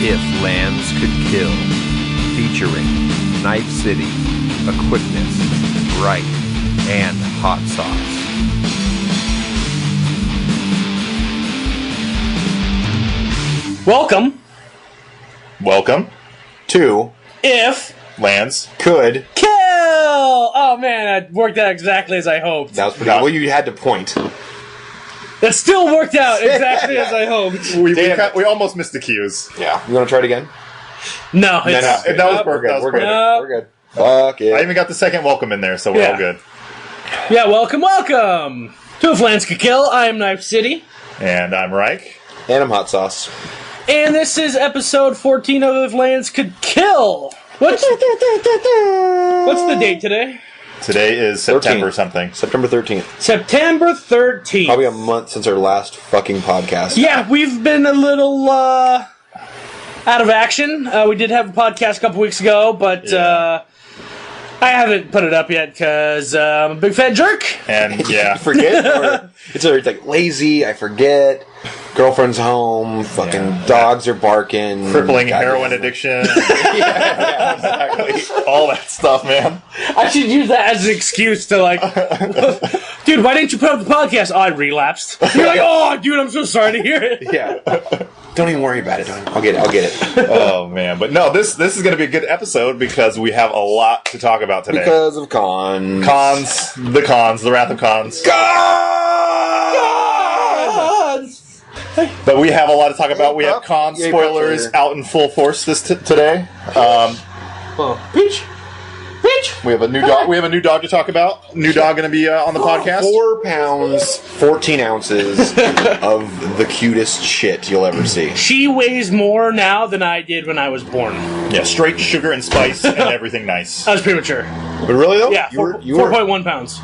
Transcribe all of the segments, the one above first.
If Lands Could Kill, featuring Knife City, Equipness, Bright, and Hot Sauce. Welcome to If Lands Could Kill! Oh man, that worked out exactly as I hoped. That was pretty well. You had to point. That still worked out exactly as I hoped. we almost missed the cues. Yeah. You want to try it again? No, That was perfect. We're good. No. We're good. Fuck it. I even got the second welcome in there, so we're all good. Yeah, welcome to If Lands Could Kill. I am Knife City. And I'm Reich. And I'm Hot Sauce. And this is episode 14 of If Lands Could Kill. What's the date today? Today is September something. September 13th. September 13th. Probably a month since our last fucking podcast. Yeah, we've been a little out of action. We did have a podcast a couple weeks ago, but I haven't put it up yet because I'm a big fat jerk. And yeah. I forget. It's like lazy, I forget. Girlfriend's home, fucking dogs are barking. Crippling heroin addiction. yeah, exactly. All that stuff, man. I should use that as an excuse to dude, why didn't you put up the podcast? Oh, I relapsed. You're like, oh, dude, I'm so sorry to hear it. Yeah. Don't even worry about it. I'll get it. Oh, man. But no, this is going to be a good episode because we have a lot to talk about today. Because of cons. The wrath of cons. But we have a lot to talk about. We have con spoilers out in full force today. Peach. We have a new dog. We have a new dog to talk about. New dog going to be on the podcast. 4 pounds, 14 ounces of the cutest shit you'll ever see. She weighs more now than I did when I was born. Yeah, straight sugar and spice and everything nice. I was premature. But really though, Yeah, 4.1 pounds.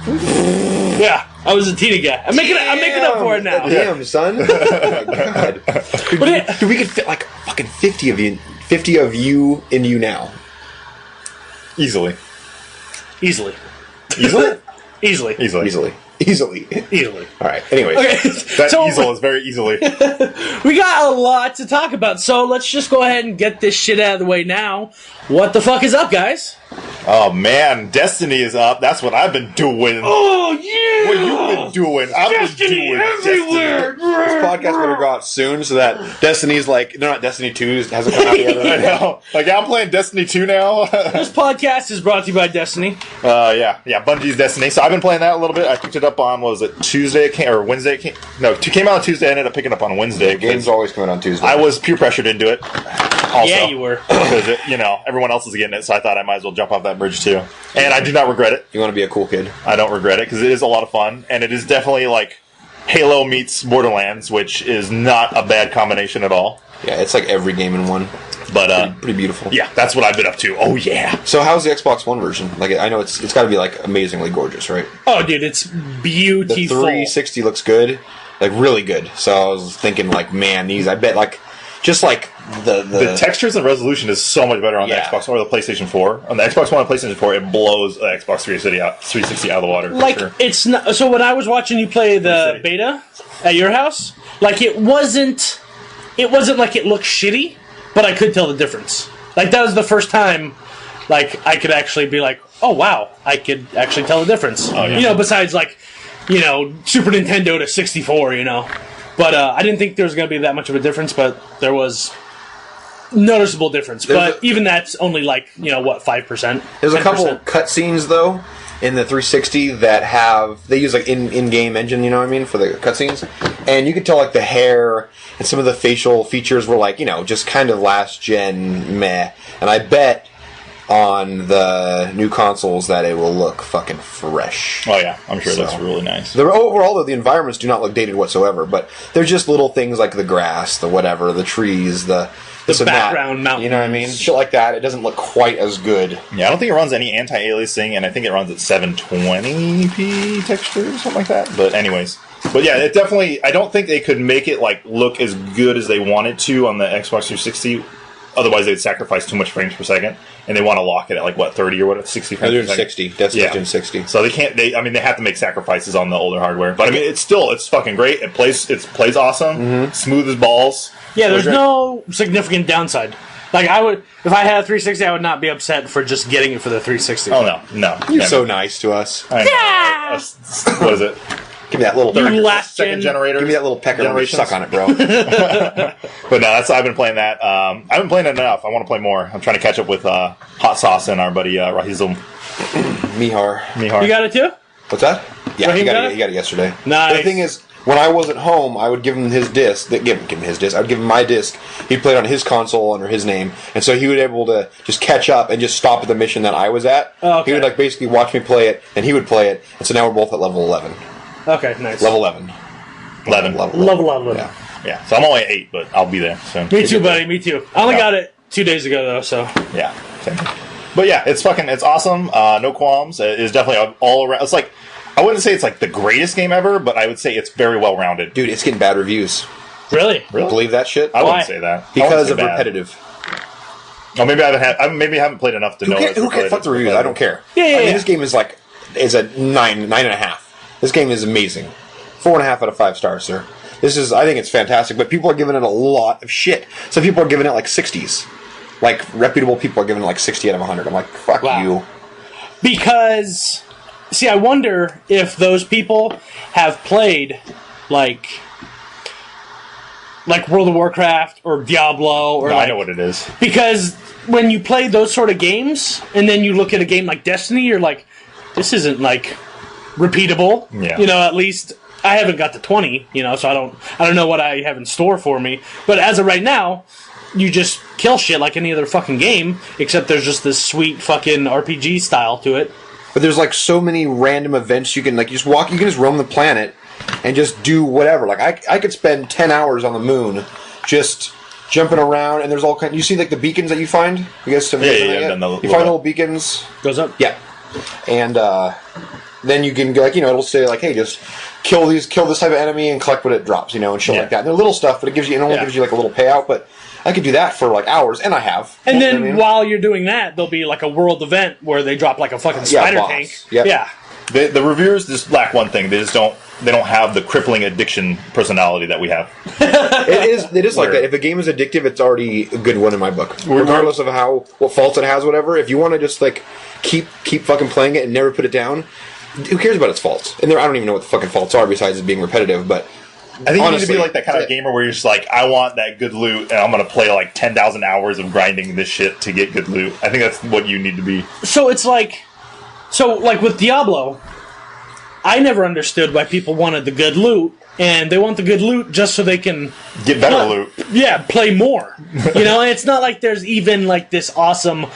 Yeah, I was a teeny guy. I'm making up for it now. Damn, son. Oh my god. Dude, we could fit like fucking 50 of you in you now. Easily. Easily. All right. Anyways, Okay. That easel is very easily. We got a lot to talk about, so let's just go ahead and get this shit out of the way now. What the fuck is up, guys? Oh man, Destiny is up. That's what I've been doing. Oh yeah. What you've been doing? I've Destiny been doing everywhere. this podcast better go out soon so that Destiny's they're not Destiny 2 hasn't come out yet. I know. I'm playing Destiny 2 now. This podcast is brought to you by Destiny. Yeah, Bungie's Destiny. So I've been playing that a little bit. I picked it up on Tuesday? It Wednesday? It came out on Tuesday. I ended up picking it up on Wednesday. Games always come out on Tuesday. I was peer pressured into it. Also, Yeah, you were. Because everyone else is getting it, so I thought I might as well jump off that bridge too. And I do not regret it. You want to be a cool kid? I don't regret it because it is a lot of fun, and it is definitely like Halo meets Borderlands, which is not a bad combination at all. Yeah, it's like every game in one. But pretty beautiful. Yeah, that's what I've been up to. Oh yeah. So how's the Xbox One version? I know it's got to be amazingly gorgeous, right? Oh, dude, it's beautiful. The 360 looks good, really good. So I was thinking, man, these I bet the textures and resolution is so much better on the Xbox One or the PlayStation 4. On the Xbox One and PlayStation 4, it blows the Xbox 360 out of the water. Sure. It's not. So when I was watching you play the beta at your house, it wasn't like it looked shitty, but I could tell the difference. That was the first time, I could actually be like, oh wow, I could actually tell the difference. Oh, yeah. Besides Super Nintendo to 64, But I didn't think there was going to be that much of a difference, but there was noticeable difference. But even that's only 5%. There's 10%. a couple cutscenes though in the 360 that they use in-game engine, you know what I mean, for the cutscenes, and you could tell the hair and some of the facial features were just kind of last gen meh, and I bet on the new consoles that it will look fucking fresh. Oh yeah, I'm sure that's really nice. Overall, though, the environments do not look dated whatsoever, but they're just little things like the grass, the whatever, the trees, the background mountains. You know what I mean? Shit like that. It doesn't look quite as good. Yeah, I don't think it runs any anti-aliasing, and I think it runs at 720p texture or something like that. But anyways. But yeah, it definitely, I don't think they could make it look as good as they wanted to on the Xbox 360 otherwise they'd sacrifice too much frames per second, and they want to lock it at like what 30 or what 60 frames They're per doing second. 60. That's doing 60. So they can't. They have to make sacrifices on the older hardware. But I mean, it's fucking great. It plays awesome, smooth as balls. Yeah, there's no significant downside. Like I would, if I had a 360, I would not be upset for just getting it for the 360. Oh no. You're so nice to us. I know. What is it? Give me that little Second generator. Give me that little pecker. Suck on it, bro. But no, I've been playing that. I haven't played it enough. I want to play more. I'm trying to catch up with Hot Sauce and our buddy Rahizul Mihar. Mihar. You got it too? What's that? Yeah, Raheem he got got it yesterday. Nice. But the thing is, when I wasn't home, I would give him his disc. Give him his disc. I'd give him my disc. He'd play it on his console under his name, and so he would be able to just catch up and just stop at the mission that I was at. Oh, okay. He would like basically watch me play it, and he would play it, and so now we're both at level 11. Okay, nice. Level 11. 11. Level 11. Yeah. Yeah. So I'm only at 8, but I'll be there soon. Me too, buddy. Me too. I only got it 2 days ago though, so. Yeah. Same. But yeah, it's awesome. No qualms. It's definitely all around. It's like, I wouldn't say it's like the greatest game ever, but I would say it's very well rounded. Dude, it's getting bad reviews. Really? Believe that shit? I Why? wouldn't say that Because of repetitive. Oh, maybe I haven't played enough to know. Who cares? Fuck the reviews. I don't care. Yeah, I mean, yeah. this game is a 9.5. This game is amazing. 4.5 out of 5 stars, sir. I think it's fantastic, but people are giving it a lot of shit. Some people are giving it like 60s. Like, reputable people are giving it like 60 out of 100. I'm like, fuck you. Because, see, I wonder if those people have played, like World of Warcraft or Diablo or I know what it is. Because when you play those sort of games, and then you look at a game like Destiny, you're like, this isn't, like, repeatable. Yeah. You know, at least I haven't got to 20, you know, so I don't know what I have in store for me. But as of right now, you just kill shit like any other fucking game, except there's just this sweet fucking RPG style to it. But there's like so many random events you can like just walk. You can just roam the planet and just do whatever. Like I could spend 10 hours on the moon just jumping around, and there's all kind. You see like the beacons that you find. You guys have Yeah. You find little beacons. Goes up. Yeah, and then you can go like it'll say like, hey, just kill this type of enemy and collect what it drops, and shit like that. And they're little stuff, but it only gives you like a little payout, but. I could do that for like hours, and I have. And then while you're doing that, there'll be like a world event where they drop like a fucking spider tank. Yep. Yeah. The reviewers just lack one thing. They don't have the crippling addiction personality that we have. It is like that. If a game is addictive, it's already a good one in my book. Regardless of what faults it has, whatever. If you want to just like keep fucking playing it and never put it down, who cares about its faults? And I don't even know what the fucking faults are besides it being repetitive, but. I think honestly, you need to be like that kind of gamer where you're just like, I want that good loot, and I'm going to play like 10,000 hours of grinding this shit to get good loot. I think that's what you need to be. So it's like with Diablo, I never understood why people wanted the good loot, and they want the good loot just so they can get better loot. Yeah, play more. And it's not like there's even like this awesome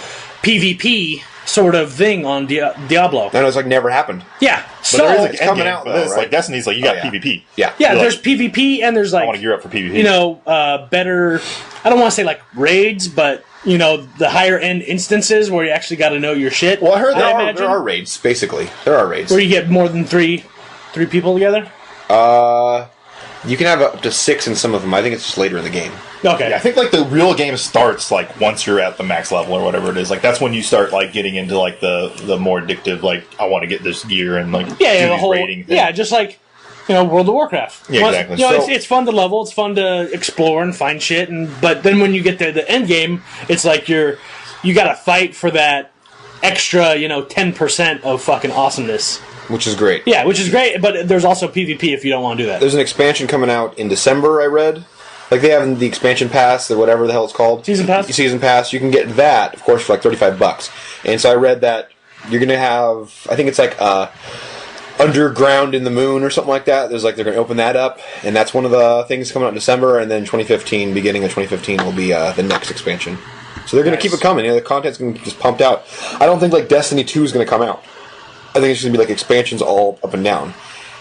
PvP sort of thing on Diablo. No, it's like never happened. Yeah, but there is like coming out. Though, right? Like Destiny's, like you got PvP. Yeah, there's PvP and there's like I want to gear up for PvP. Better. I don't want to say like raids, but the higher end instances where you actually got to know your shit. Well, I heard there are raids. Basically, there are raids where you get more than three people together. You can have up to 6 in some of them. I think it's just later in the game. Okay. Yeah, I think like the real game starts like once you're at the max level or whatever it is. Like that's when you start like getting into like the more addictive. Like I want to get this gear and like do the these whole raiding things. Yeah, just like World of Warcraft. Yeah, exactly. It's fun to level. It's fun to explore and find shit. But then when you get to the end game, it's like you got to fight for that extra 10% of fucking awesomeness. Which is great. Yeah, which is great, but there's also PvP if you don't want to do that. There's an expansion coming out in December, I read. Like, they have the expansion pass, or whatever the hell it's called. Season pass? Season pass. You can get that, of course, for like $35. And so I read that you're going to have, I think it's like Underground in the Moon or something like that. They're going to open that up, and that's one of the things coming out in December, and then beginning of 2015 will be the next expansion. So they're going to keep it coming. The content's going to be just pumped out. I don't think like Destiny 2 is going to come out. I think it's just going to be like expansions all up and down.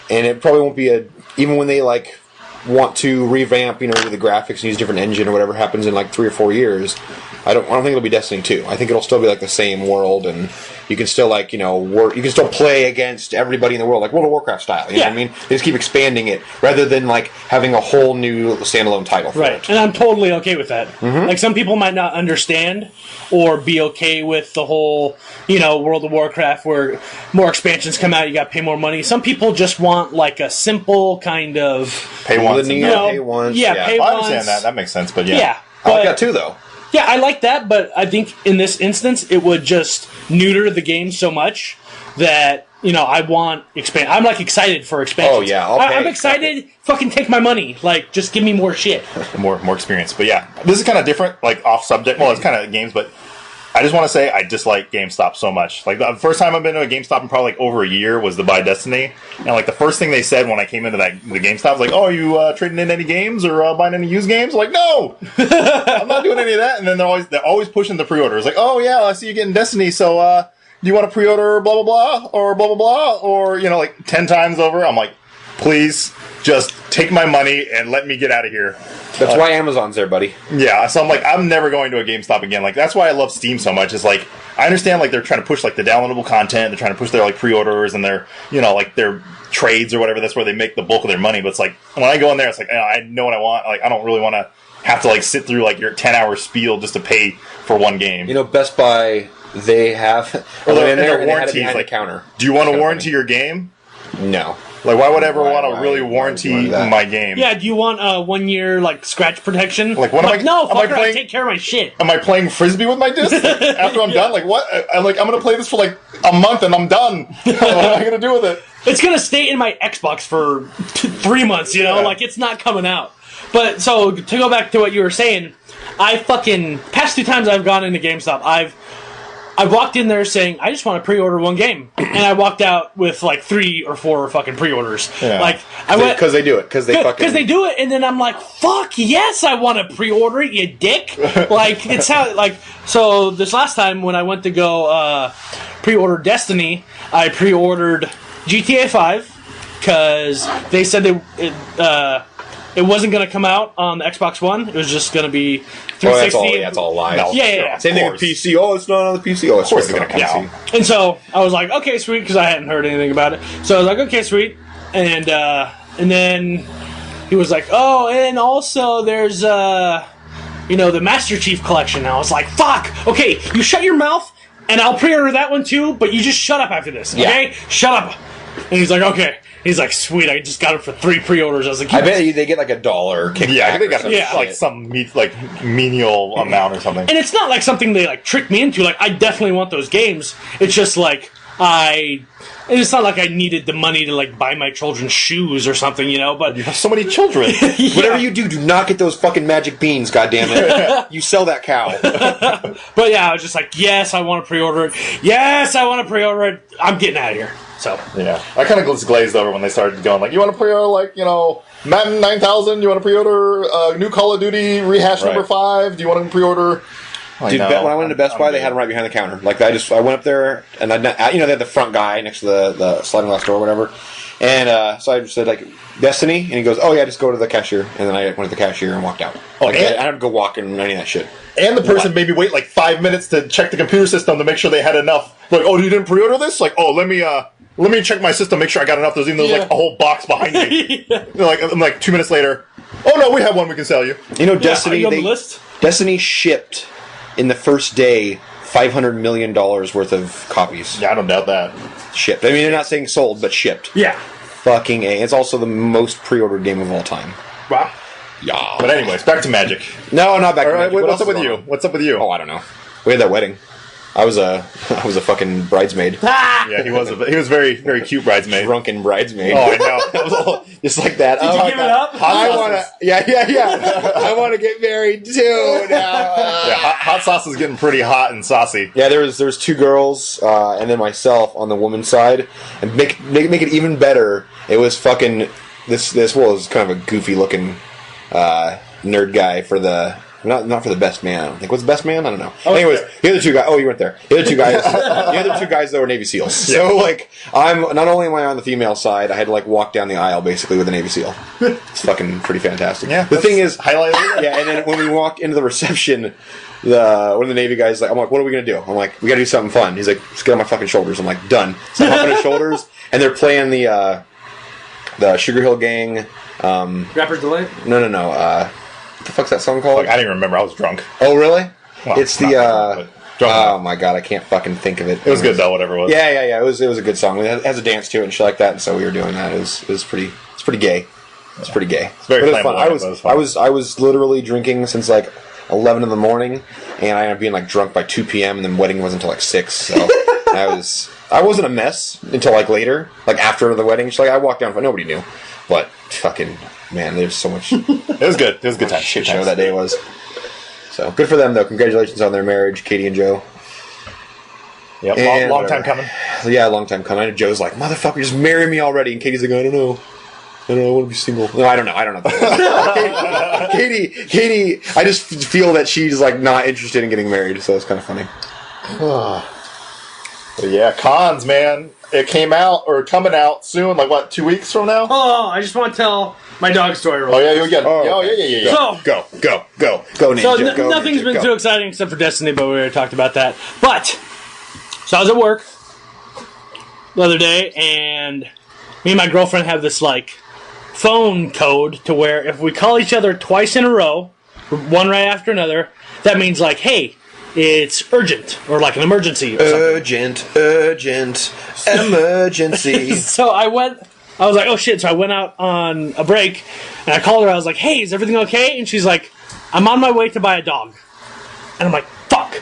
And it probably won't be even when they like want to revamp, the graphics and use a different engine or whatever happens in like 3 or 4 years, I don't think it'll be Destiny 2. I think it'll still be like the same world and you can still like work. You can still play against everybody in the world, like World of Warcraft style. You know what I mean? They just keep expanding it rather than like having a whole new standalone title. For it. And I'm totally okay with that. Like some people might not understand or be okay with the whole World of Warcraft where more expansions come out, you got to pay more money. Some people just want like a simple kind of pay once, pay once. Pay I once. understand that. That makes sense. But I like that too, though. Yeah, I like that, but I think in this instance, it would just neuter the game so much that, I want expand. I'm, like, excited for expansions. Oh, yeah, I'm excited. Fucking take my money. Like, just give me more shit. more experience. But yeah, this is kind of different, like, off subject. Well, it's kind of games, but I just want to say I dislike GameStop so much. Like, the first time I've been to a GameStop in probably, like, over a year was to buy Destiny. And, like, the first thing they said when I came into the GameStop was like, oh, are you trading in any games or buying any used games? I'm like, no! I'm not doing any of that. And then they're always pushing the pre-orders. Like, oh, yeah, I see you getting Destiny, so, do you want to pre-order blah, blah, blah, or blah, blah, blah, or, like 10 times over? I'm like, please, just take my money and let me get out of here. That's why Amazon's there, buddy. Yeah, so I'm like, I'm never going to a GameStop again. Like, that's why I love Steam so much. It's like, I understand, like, they're trying to push, like, the downloadable content. They're trying to push their, like, pre-orders and their, like, their trades or whatever. That's where they make the bulk of their money. But it's like, when I go in there, it's like, I know what I want. Like, I don't really want to have to, like, sit through, like, your 10-hour spiel just to pay for one game. Best Buy, they have... Or their warranties, like, the counter. Do you want to warranty your game? No. Like, why would I ever want to really warranty my game? Yeah, do you want a 1 year, like, scratch protection? Like, what am I... No, fucker, I take care of my shit. Am I playing Frisbee with my disc after I'm done? Like, what? I'm going to play this for, like, a month and I'm done. What am I going to do with it? It's going to stay in my Xbox for 3 months, Like, it's not coming out. But, so, to go back to what you were saying, past 2 times I've gone into GameStop, I walked in there saying, I just want to pre-order one game. And I walked out with, like, 3 or 4 fucking pre-orders. Yeah. Like, I went... Because they do it. Because they do it, and then I'm like, fuck, yes, I want to pre-order it, you dick. Like, it's how, like... So, this last time, when I went to go pre-order Destiny, I pre-ordered GTA 5, because they said it wasn't going to come out on the Xbox One. It was just going to be 360. That's all lies. No, yeah. Same thing with PC. Oh, it's not on the PC. Oh, it's course going to come out. And so I was like, okay, sweet, because I hadn't heard anything about it. So I was like, okay, sweet. And then he was like, oh, and also there's the Master Chief Collection. And I was like, fuck. Okay, you shut your mouth, and I'll pre-order that one too. But you just shut up after this. Okay, shut up. And he's like, okay. He's like, sweet, I just got it for 3 pre-orders. I was like, I bet they get like $1 kickback. Yeah, I think they got like some menial amount or something. And it's not like something they like tricked me into. Like, I definitely want those games. It's just like it's not like I needed the money to like buy my children shoes or something, But you have so many children. Whatever you do not get those fucking magic beans. goddammit. You sell that cow. But yeah, I was just like, yes, I want to pre-order it. Yes, I want to pre-order it. I'm getting out of here. So yeah, I kind of just glazed over when they started going like, you want to pre-order like Madden 9000? You want to pre-order new Call of Duty rehash number 5? Do you want to pre-order? Dude, when I went into Best Buy, they had them right behind the counter. Like I went up there and they had the front guy next to the sliding glass door or whatever. And so I just said like Destiny, and he goes, oh yeah, just go to the cashier. And then I went to the cashier and walked out. Like I had to go walk and any of that shit. And the person made me wait like 5 minutes to check the computer system to make sure they had enough. Like, oh, you didn't pre-order this? Like, oh, let me check my system, make sure I got enough. There's even like a whole box behind me. I'm like 2 minutes later. Oh no, we have one we can sell you. are Destiny. you on the list? Destiny shipped in the first day $500 million worth of copies. Yeah, I don't doubt that. Shipped. I mean, they're not saying sold, but shipped. Yeah. Fucking A. It's also the most pre-ordered game of all time. Wow. Yeah. But anyways, back to Magic. No, not back to Magic. Magic. What's up with you? What's up with you? Oh, I don't know. We had that wedding. I was a fucking bridesmaid. Yeah, he was very, very cute bridesmaid. Drunken bridesmaid. Oh, I know. It was all just like that. Did you give it up? I want to. Yeah. I want to get married too now. Yeah, hot sauce is getting pretty hot and saucy. Yeah, there was 2 girls and then myself on the woman's side, and make it even better. It was fucking this was kind of a goofy looking nerd guy for the Not for the best man. I don't think. What's the best man? I don't know. Anyways, the other two guys. Oh, you weren't there. The other two guys though were Navy SEALs. So like, I'm not only am I on the female side, I had to like walk down the aisle basically with a Navy SEAL. It's fucking pretty fantastic. Yeah. The thing is, highlighted. yeah. And then when we walk into the reception, one of the Navy guys like, I'm like, what are we gonna do? I'm like, we gotta do something fun. He's like, just get on my fucking shoulders. I'm like, done. So I'm up on his shoulders, and they're playing the Sugar Hill Gang. Rapper's Delight? No. What the fuck's that song called? Like, I didn't even remember. I was drunk. Oh, really? Well, it's the drunk oh my god, I can't fucking think of it. It was good though, whatever it was. Yeah. It was a good song. It has a dance to it and shit like that, and so we were doing that. It was pretty gay. It's pretty gay. It's very but it was fun. I was literally drinking since like 11 in the morning, and I ended up being like drunk by 2 p.m. and the wedding wasn't until like 6. So I wasn't a mess until like later, like after the wedding. Like I walked down, but nobody knew. But fucking man, there's so much. It was good. It was a good time. Shit show that day was. So good for them though. Congratulations on their marriage, Katie and Joe. Yep, long time coming. Yeah, long time coming. I know Joe's like, motherfucker, just marry me already. And Katie's like, I don't know. I want to be single. No, I don't know. Katie, I just feel that she's like not interested in getting married, so it's kind of funny. But yeah, cons, man. It came out or coming out soon. Like what? 2 weeks from now? Oh, I just want to tell my dog story. Oh yeah, you get. Yeah. So go, Ninja. So nothing's been too exciting except for Destiny, but we already talked about that. But so I was at work the other day, and me and my girlfriend have this like phone code to where if we call each other twice in a row, one right after another, that means like, hey, it's urgent or like an emergency. Or Urgent, emergency. So I was like, oh shit. So I went out on a break and I called her. I was like, hey, is everything okay? And she's like, I'm on my way to buy a dog. And I'm like, fuck.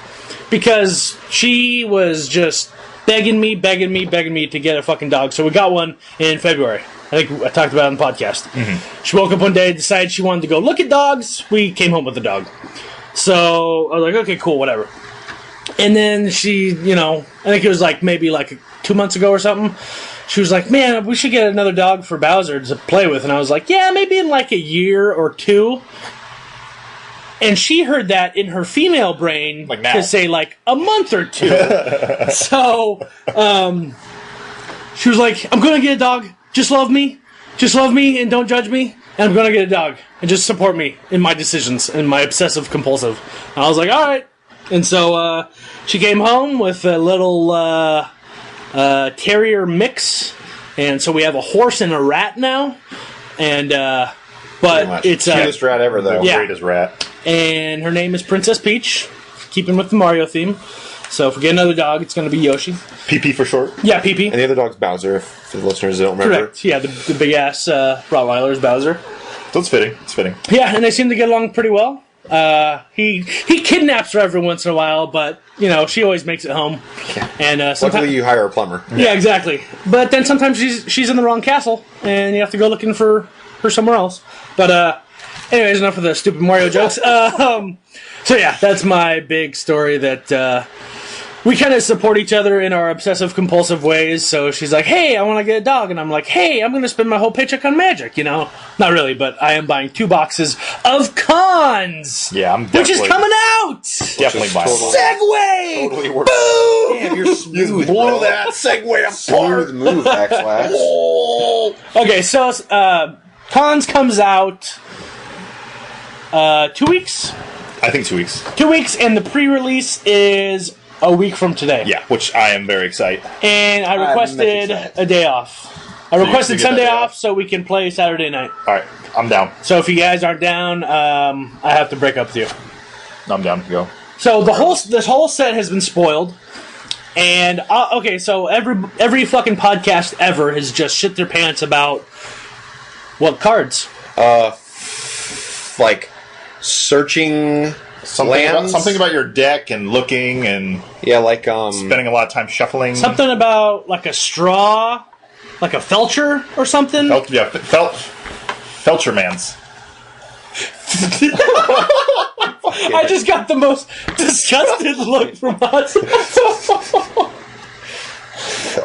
Because she was just begging me to get a fucking dog. So we got one in February. I think I talked about it on the podcast. Mm-hmm. She woke up one day, decided she wanted to go look at dogs. We came home with the dog. So I was like, okay, cool, whatever. And then she, I think it was like maybe like 2 months ago or something. She was like, man, we should get another dog for Bowser to play with. And I was like, yeah, maybe in like a year or two. And she heard that in her female brain like now. To say like a month or two. So she was like, I'm going to get a dog. Just love me and don't judge me. And I'm going to get a dog and just support me in my decisions and my obsessive compulsive. And I was like, all right. And so she came home with a little terrier mix. And so we have a horse and a rat now. And but it's cutest rat ever though. Yeah. Greatest rat. And her name is Princess Peach, keeping with the Mario theme. So if we get another dog, it's going to be Yoshi. PP for short. Yeah, PP. And the other dog's Bowser, if the listeners don't remember. Correct. Yeah, the big ass Rottweiler is Bowser. So it's fitting. It's fitting. Yeah, and they seem to get along pretty well. He kidnaps her every once in a while, but she always makes it home. Yeah. And luckily, you hire a plumber. Yeah, exactly. But then sometimes she's in the wrong castle, and you have to go looking for her somewhere else. But anyways, enough of the stupid Mario jokes. So yeah, that's my big story that we kind of support each other in our obsessive compulsive ways. So she's like, hey, I want to get a dog. And I'm like, hey, I'm going to spend my whole paycheck on magic, Not really, but I am buying 2 boxes of cons. Yeah, I'm which is coming out. Definitely buying. Segue! Totally worth Boom! Damn, you're smooth. Blow that segue apart. Smooth move, Backslash. Okay, so cons comes out 2 weeks. I think 2 weeks. 2 weeks, and the pre-release is a week from today. Yeah, which I am very excited. And I requested a day off. I requested Sunday off so we can play Saturday night. All right, I'm down. So if you guys aren't down, I have to break up with you. I'm down. Go. So this whole set has been spoiled. And okay, so every fucking podcast ever has just shit their pants about what cards. Like searching something about your deck and looking and like spending a lot of time shuffling. Something about like a straw, like a felcher or something. Felchermans. I just got the most disgusted look from us.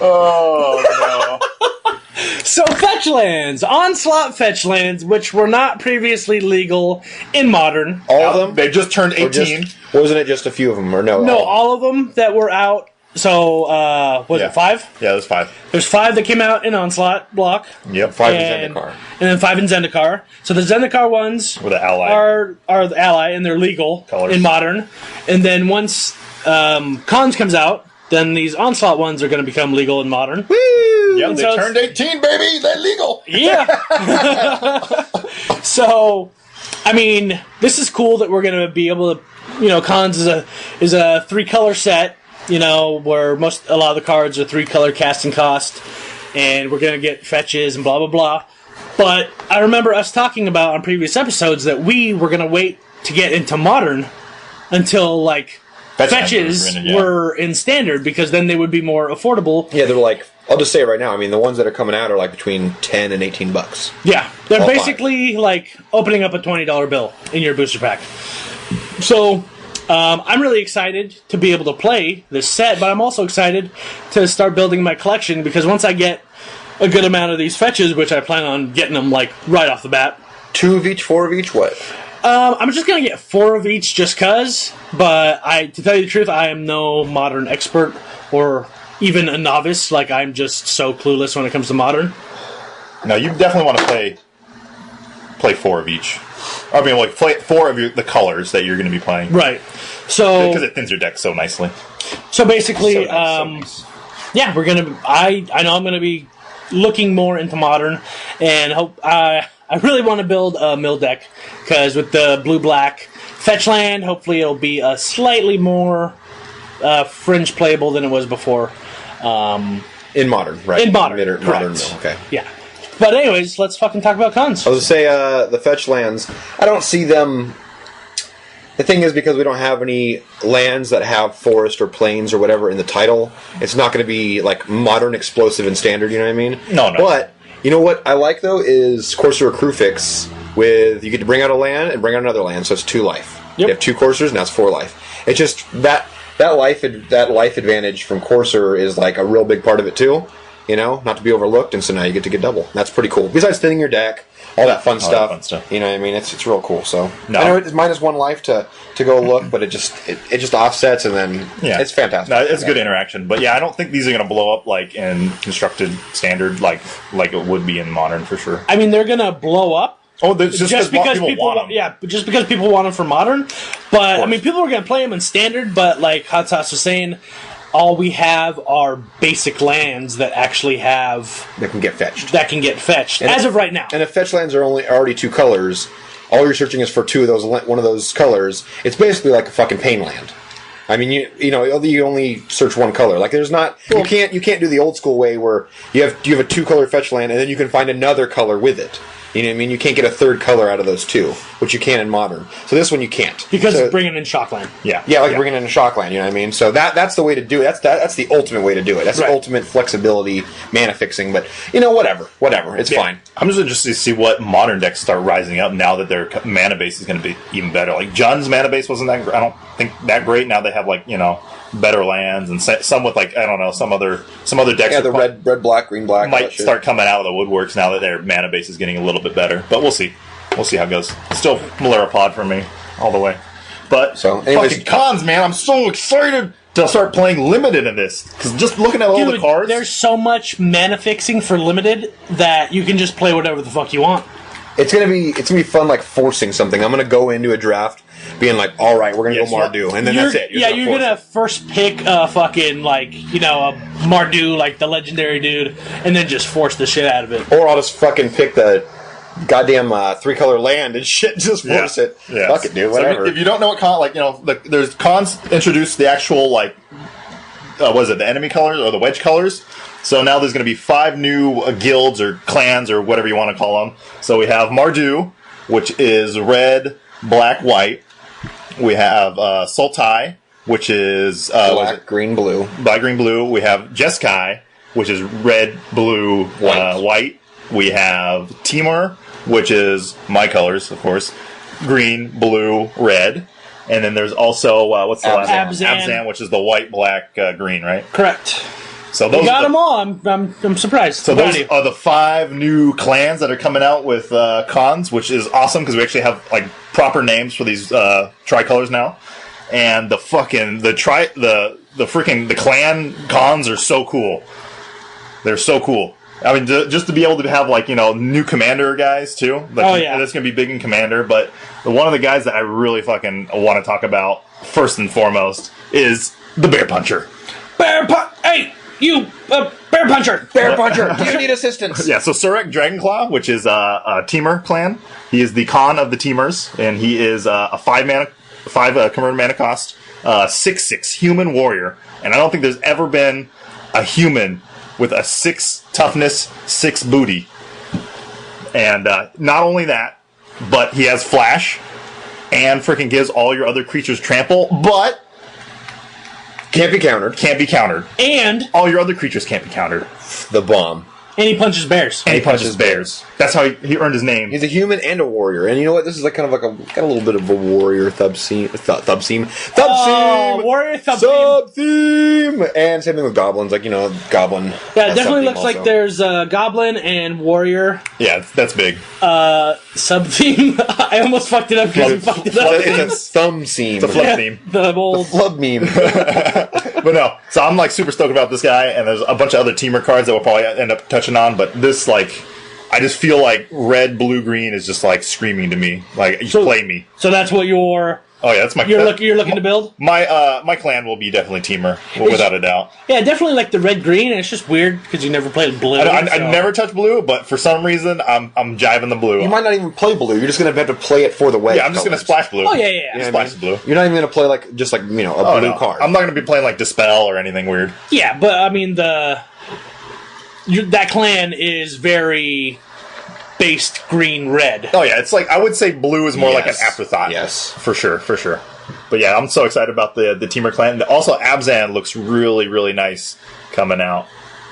Oh no! So fetch lands, Onslaught fetch lands, which were not previously legal in Modern. All of them? They just turned Or 18. wasn't it just a few of them? Or no? No, all of them that were out. So, was it 5? Yeah, there's 5. There's 5 that came out in Onslaught block. Yep, 5 in And Zendikar. then 5 in Zendikar. So the Zendikar ones With the ally. are the ally, and they're legal Colors. in Modern. And then once Cons comes out, then these Onslaught ones are going to become legal in Modern. Woo! Yep, And they so turned 18, baby. They're legal. Yeah. So, I mean, this is cool that we're going to be able to, Cons is a 3-color set, where a lot of the cards are 3-color casting cost, and we're going to get fetches and blah, blah, blah. But I remember us talking about on previous episodes that we were going to wait to get into Modern until, fetches were in Standard, because then they would be more affordable. Yeah, they're like, I'll just say it right now. I mean, the ones that are coming out are between $10 and $18. Yeah, they're All basically like opening up a $20 bill in your booster pack. So, I'm really excited to be able to play this set, but I'm also excited to start building my collection, because once I get a good amount of these fetches, which I plan on getting them right off the bat. 2 of each, 4 of each, what? I'm just gonna get 4 of each just cause, but to tell you the truth, I am no Modern expert or even a novice. I'm just so clueless when it comes to Modern. No, you definitely want to play 4 of each. I mean, play 4 of the colors that you're going to be playing. Right. So because it thins your deck so nicely. So basically, So nice. yeah, we're gonna. I know I'm gonna be looking more into Modern, and hope I really want to build a mill deck, because with the blue-black fetch land, hopefully it'll be a slightly more fringe playable than it was before. In Modern, right? In Modern, Modern correct. mill, okay. Yeah. But anyways, let's fucking talk about Cons. I was going to say, the fetch lands, I don't see them... The thing is, because we don't have any lands that have forest or plains or whatever in the title, it's not going to be Modern, Explosive, and Standard, you know what I mean? No. But, you know what I like, though, is Courser Crewfix with, you get to bring out a land and bring out another land, so it's 2 life. Yep. You have 2 coursers, now it's 4 life. It's just, that life advantage from Courser is a real big part of it, too. Not to be overlooked, and so now you get to get double. That's pretty cool. Besides thinning your deck, all that fun stuff. You know what I mean? It's real cool. So no. I know it's -1 life to go look, but it just offsets, and then it's fantastic. No, it's good interaction. But yeah, I don't think these are going to blow up in constructed Standard like it would be in Modern for sure. I mean, they're gonna blow up. Oh, just because people want them. Yeah, just because people want them for Modern. But I mean, people are gonna play them in Standard. But like Hot Sauce was saying, all we have are basic lands that actually have that can get fetched. And as of right now. And if fetch lands are already 2 colors, all you're searching is for 2 of those, one of those colors. It's basically like a fucking pain land. I mean, you only search 1 color. There's not you can't do the old school way where you have a 2-color fetch land and then you can find another color with it. You know what I mean? You can't get a 3rd color out of those 2, which you can in Modern. So this one you can't. Because it's bringing in Shockland. Yeah. Bringing in a Shockland, you know what I mean? So that's the way to do it. That's the ultimate way to do it. That's the ultimate flexibility, mana fixing, but, whatever. It's fine. I'm just interested to see what Modern decks start rising up now that their mana base is going to be even better. Jun's mana base wasn't that great. I don't think that great. Now they have, better lands, and some with, some other decks. Yeah, the red, black, green, black might start coming out of the woodworks now that their mana base is getting a little bit better. But we'll see. We'll see how it goes. Still Malera Pod for me all the way. But anyways, fucking Cons, man, I'm so excited to start playing Limited in this, because just looking at all the cards, there's so much mana fixing for Limited that you can just play whatever the fuck you want. It's gonna be fun, forcing something. I'm gonna go into a draft being all right, we're gonna go Mardu, and then that's it. You're gonna first pick a fucking a Mardu, the legendary dude, and then just force the shit out of it. Or I'll just fucking pick the goddamn 3-color land and shit, just force it. Yeah. Fuck it, dude. Whatever. So if you don't know what there's Cons introduced the actual the enemy colors or the wedge colors. So now there's going to be 5 new guilds or clans or whatever you want to call them. So we have Mardu, which is red, black, white. We have Sultai, which is black, green, blue. Black, green, blue. We have Jeskai, which is red, blue, white. We have Timur, which is my colors, of course. Green, blue, red. And then there's also, what's the last one? Abzan. Abzan, which is the white, black, green, right? Correct. So You those got are the, them all. I'm surprised. so Proud of those you. are the 5 new clans that are coming out with cons, which is awesome because we actually have like proper names for these tricolors now. And the clan cons are so cool. They're so cool. I mean, just to be able to have like new commander guys too. Like, Oh, yeah. that's gonna be big in commander. But one of the guys that I really fucking want to talk about first and foremost is the Bear Puncher. Hey, you Bear Puncher. Bear Puncher, do you need assistance? Yeah, so Surek Dragonclaw, which is a Teamer clan. He is the Khan of the Teamers, and he is a 5 converted mana cost, 6/6 human warrior. And I don't think there's ever been a human with a 6 toughness, 6 booty. And not only that, but he has flash and freaking gives all your other creatures trample, but Can't be countered. can't be countered. And All your other creatures can't be countered. The bomb. he punches bears. And he punches bears. That's how he earned his name. He's a human and a warrior, and you know what? This is like kind of like got a little bit of a warrior thub theme. Warrior thumb. Sub theme, and same thing with goblins. Like goblin. Yeah, it has definitely sub-theme looks like also. there's goblin and warrior Yeah, that's big. sub theme. I almost fucked it up because you fucked it up. It's a thumb seam. It's a flip theme. The old. Flub meme. But no, so I'm like super stoked about this guy, and there's a bunch of other teamer cards that we'll probably end up touching on, but this, like, I just feel like red, blue, green is just like screaming to me. Like, play me. So that's what you're That's my you're looking to build? My clan will be definitely teamer, without a doubt. Yeah, definitely like the red green, and it's just weird because you never played blue. I so- never touch blue, but for some reason I'm jiving the blue. You might not even play blue. You're just gonna have to play it for the wedge. I'm just gonna colors. splash blue. Oh yeah. You know what I Splash mean? blue. You're not even gonna play like just like a blue card. I'm not gonna be playing like Dispel or anything weird. Yeah, but I mean that clan is very based green red. Oh yeah, it's like I would say blue is more like an Yes. afterthought. Yes. for sure. But yeah, I'm so excited about the teamer clan. Also, Abzan looks really, really nice coming out.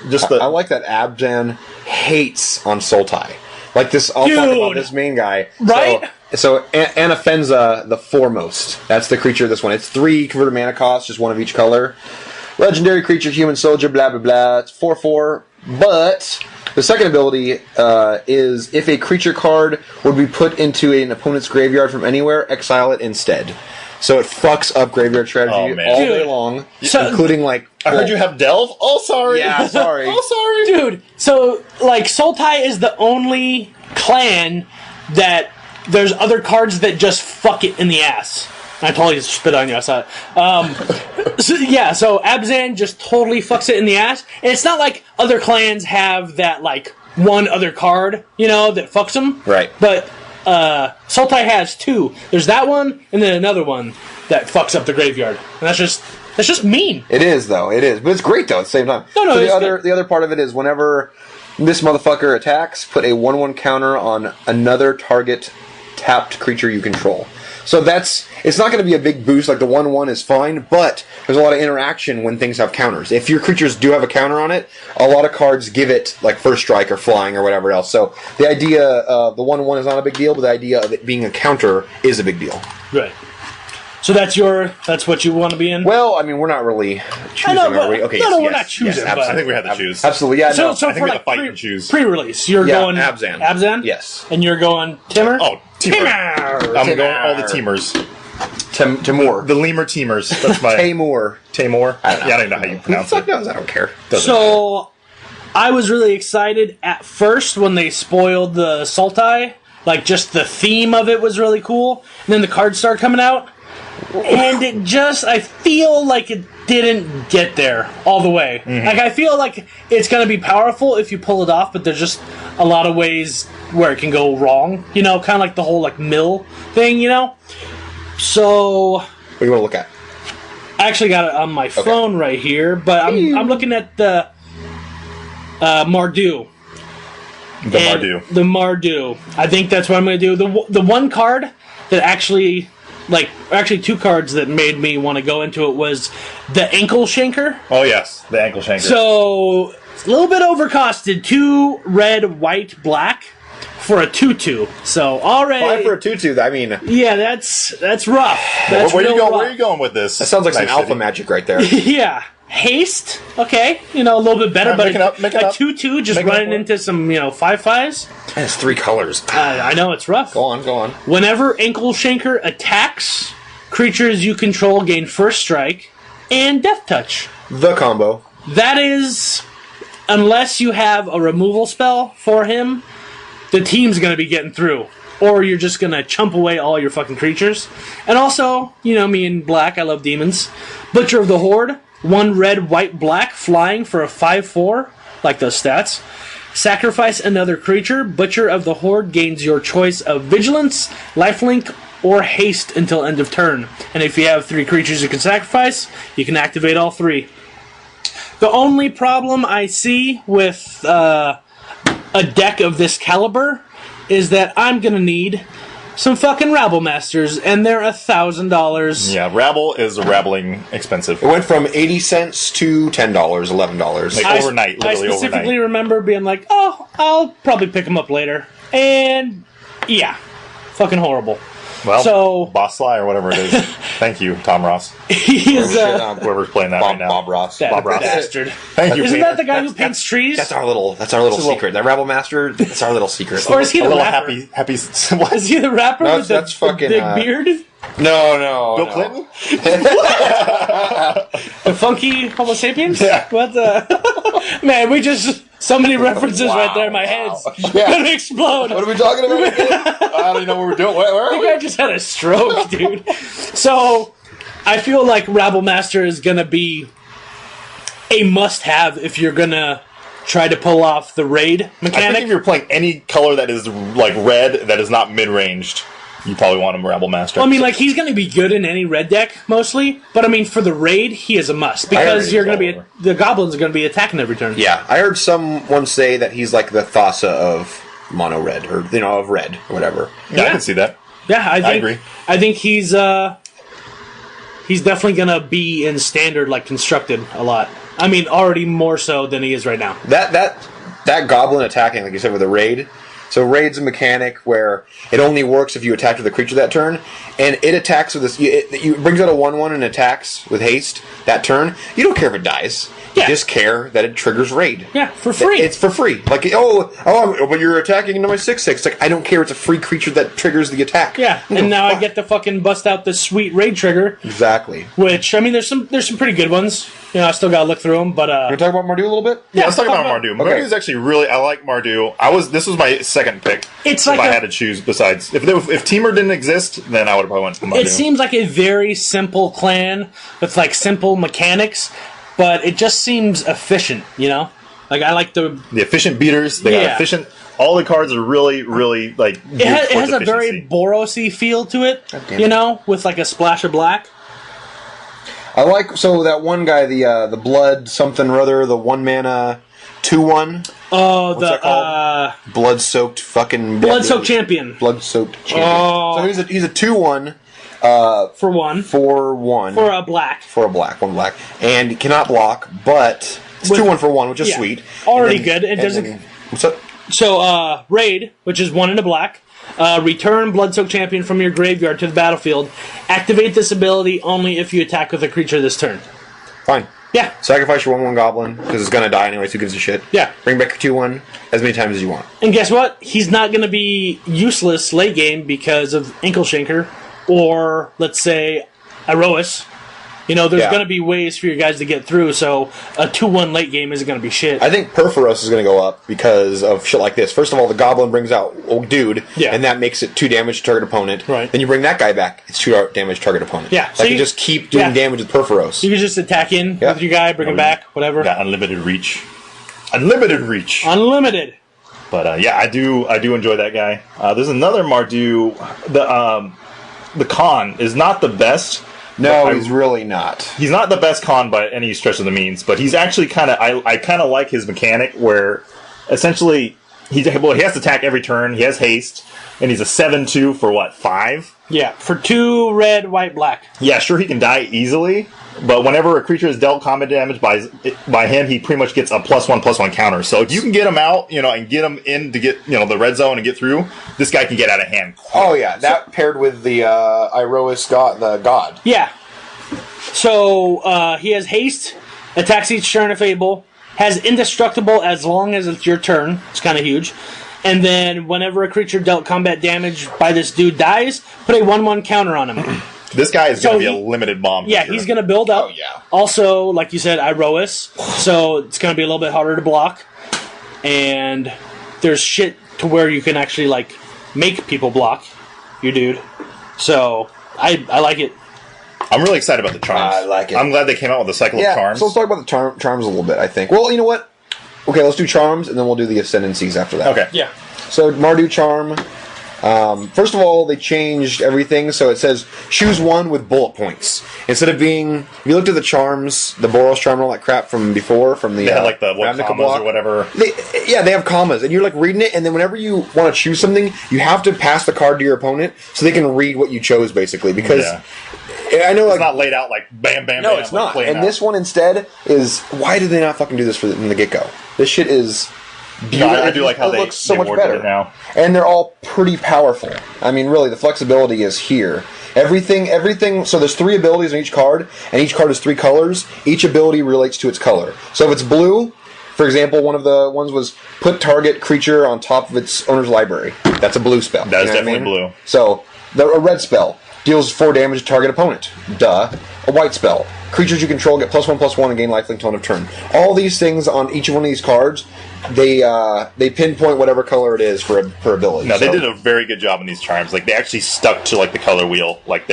Just I like that Abzan hates on Sultai. Like this, I'll talk about Dude. this main guy. Right? So Anafenza, the Foremost. That's the creature of this one. It's 3 converted mana cost, just one of each color. Legendary creature, human soldier, blah, blah, blah. It's 4/4. But the second ability is if a creature card would be put into an opponent's graveyard from anywhere, exile it instead. So it fucks up graveyard strategy Oh, man. all day Dude. long, So- including like... I heard you have Delve. Oh, sorry. Yeah, sorry. Oh, sorry. Dude, so like Sultai is the only clan that there's other cards that just fuck it in the ass. I totally just spit on you. I saw it. So Abzan just totally fucks it in the ass, and it's not like other clans have that like one other card, that fucks them. Right. But Sultai has 2. There's that one, and then another one that fucks up the graveyard, and that's just mean. It is, though. It is. But it's great, though, at the same time. No, so it's the other part of it is whenever this motherfucker attacks, put a 1/1 counter on another target tapped creature you control. So it's not going to be a big boost, like the 1/1 is fine, but there's a lot of interaction when things have counters. If your creatures do have a counter on it, a lot of cards give it, like, first strike or flying or whatever else. So the idea of the 1/1 is not a big deal, but the idea of it being a counter is a big deal. Right. So that's what you want to be in? Well, I mean, we're not really choosing, but- are we? Okay, no, yes, we're yes, not choosing, yes, but- absolutely. I think we had to choose. Absolutely, yeah. So no. think for we like have to fight and choose. pre-release, you're Yeah, going Abzan. Abzan? Yes. And you're going Timur? Oh, teamer. Timur! I'm going all the teamers. Timur. The lemur teamers. That's my Tamur. Tamor. I don't know. Yeah, I don't know how you pronounce Fuck it. knows, I don't care. Doesn't matter. So, I was really excited at first when they spoiled the Sultai. Like, just the theme of it was really cool. And then the cards started coming out. And I feel like it didn't get there all the way. Mm-hmm. Like, I feel like it's going to be powerful if you pull it off, but there's just a lot of ways where it can go wrong. Kind of like the whole, like, mill thing, So, What do you want to look at? I actually got it on my phone right here, but I'm looking at the Mardu. The And Mardu. The Mardu. I think that's what I'm going to do. The one card that actually 2 cards that made me want to go into it was the Ankle Shanker. Oh, yes. The ankle shanker. So, it's a little bit overcosted. 2 red, white, black for a 2/2. So, already... 5 for a 2/2. I mean, that Yeah, that's rough. That's where real you going? rough. Where are you going with this? sounds like some Nice alpha city. magic right there. Yeah. Haste, okay, a little bit better, but make it a up. 2/2 just running into some 5/5s. And it's 3 colors. I know it's rough. Go on. Whenever Ankle Shanker attacks, creatures you control gain first strike and death touch. The combo. That is, unless you have a removal spell for him, the team's going to be getting through. Or you're just going to chump away all your fucking creatures. And also, me in black, I love demons. Butcher of the Horde, 1 red, white, black, flying for a 5/4, like those stats. Sacrifice another creature. Butcher of the Horde gains your choice of Vigilance, Lifelink, or Haste until end of turn. And if you have 3 creatures you can sacrifice, you can activate all 3. The only problem I see with a deck of this caliber is that I'm going to need some fucking Rabble Masters, and they're $1,000. Yeah, Rabble is rabbling expensive. It went from 80 cents to $10, $11. Like overnight, literally I specifically overnight. remember being like, oh, I'll probably pick them up later. And, yeah, fucking horrible. Well, so, Boss Sly or whatever it is. Thank you, Tom Ross. He is Whoever's playing that right now. Bob Ross. that Bob Ross. bastard. Thank you, Isn't Peter. that the guy who paints trees? That's our little secret. That Rabble Master, that's our little secret. Or is he A the little rapper? happy. Is he the rapper No, with the that's fucking, big beard? No. Bill Clinton? The funky Homo sapiens? Yeah. What the... Man, we just... So many references right there in my head's Yeah. gonna explode. What are we talking about again? I don't even know what we're doing. Where I are think we? I just had a stroke, dude. So, I feel like Rabble Master is gonna be a must-have if you're gonna try to pull off the raid I think mechanic. if you're playing any color that is like red that is not mid-ranged, you probably want a Rabble Master. Well, I mean, like, he's going to be good in any red deck, mostly. But, I mean, for the raid, he is a must. Because you're going to be... The goblins are going to be attacking every turn. Yeah, I heard someone say that he's like the Thassa of mono red, or of red, or whatever. yeah, I can see that. Yeah, I agree. I think he's definitely going to be in standard, like, constructed a lot. I mean, already more so than he is right now. That goblin attacking, like you said, with a raid. So raid's a mechanic where it only works if you attack with a creature that turn, and it attacks with this. It brings out a 1/1 and attacks with haste that turn. You don't care if it dies. You Yeah. just care that it triggers raid. Yeah, for free. It's for free. Like but you're attacking into my 6/6. Like I don't care. It's a free creature that triggers the attack. Yeah, I don't and give a now I fuck. get to fucking bust out this sweet raid trigger, Exactly. which, I mean, there's some pretty good ones. I still gotta look through them, but Can we talk about Mardu a little bit? Yeah, let's talk about talk Mardu. okay. Mardu is actually really... I like Mardu. This was my second pick. It's if like I had to choose besides... If Teamer didn't exist, then I would have probably went for Mardu. it seems like a very simple clan with, like, simple mechanics, but it just seems efficient, Like, I like the efficient beaters. They got Yeah. efficient... All the cards are really, really, like... It has a very Boros-y feel to it, damn with like a splash of black. I like that one guy, the blood something or other, the 1-mana 2/1. Oh, What's that called? Blood soaked fucking Blood-Soaked Champion. Blood soaked champion. Oh. So he's a 2/1 For one. for 1 For a black. for a black, 1 black, and he cannot block, but it's With- 2/1 for 1, which is yeah. sweet. Already And then- good. It and doesn't- then- what's up? So, Raid, which is 1 in a black. Return Blood-Soaked Champion from your graveyard to the battlefield. Activate this ability only if you attack with a creature this turn. Fine. Yeah. Sacrifice your 1/1 goblin because it's gonna die anyway. So who gives a shit? Yeah. Bring back your 2/1 as many times as you want. And guess what? He's not going to be useless late game because of Ankle Shanker or, let's say, Iroas. There's Yeah. going to be ways for your guys to get through, so a 2/1 late game isn't going to be shit. I think Perforos is going to go up because of shit like this. First of all, the goblin brings out old dude, Yeah. and that makes it 2 damage to target opponent. Right. Then you bring that guy back, it's 2 damage target opponent. Yeah, So so I can you- just keep doing yeah. damage with Perforos. You can just attack in Yeah. with your guy, bring him back, whatever. Got unlimited reach. Unlimited reach. Unlimited. But yeah, I do enjoy that guy. There's another Mardu. The Khan is not the best. No, but he's really not. he's not the best Khan by any stretch of the means. But he's actually kind of I kind of like his mechanic where essentially he has to attack every turn. He has haste, and he's a 7/2 for what 5. Yeah, for 2 red, white, black. Yeah, sure, he can die easily, but whenever a creature is dealt combat damage by him, he pretty much gets a +1/+1 counter. So if you can get him out, and get him in to get the red zone and get through, this guy can get out of hand. Oh yeah, that paired with the Iroas god, the god. Yeah. So, he has haste, Attacks each turn if able. Has indestructible as long as it's your turn. It's kind of huge. And then whenever a creature dealt combat damage by this dude dies, put a 1/1 counter on him. This guy is going to be a limited bomb. Yeah, he's going to build up. Oh, yeah. Also, like you said, Iroas, so it's going to be a little bit harder to block. And there's shit to where you can actually, like, make people block your dude. So, I like it. I'm really excited about the charms. I like it. I'm glad they came out with the cycle of charms. So let's talk about the charms a little bit, I think. Well, you know what? Okay, let's do charms, and then we'll do the ascendancies after that. Okay. Yeah. So, Mardu charm. First of all, they changed everything, so it says choose one with bullet points. Instead of being, if you looked at the charms, the Boros charm and all that crap from before, from the They had like the Ravnica commas block, or whatever. they have commas, and you're like reading it, and then whenever you want to choose something, you have to pass the card to your opponent so they can read what you chose, basically. Because I know, It's like, not laid out like bam, bam, no, bam. it's not. playing And out. this one instead is, why did they not fucking do this from the get go? This shit is. No, I do like how it they looks so they much worded better it now. and they're all pretty powerful. I mean, really, the flexibility is here. Everything. So there's 3 abilities on each card, and each card is 3 colors. Each ability relates to its color. So if it's blue, for example, one of the ones was put target creature on top of its owner's library. That's a blue spell. That is You know what definitely blue. So a red spell deals 4 damage to target opponent. Duh. A white spell. Creatures you control get +1/+1 and gain lifelink till end of turn. All these things on each one of these cards, they pinpoint whatever color it is for ability. No, they did a very good job in these charms. Like they actually stuck to like the color wheel, like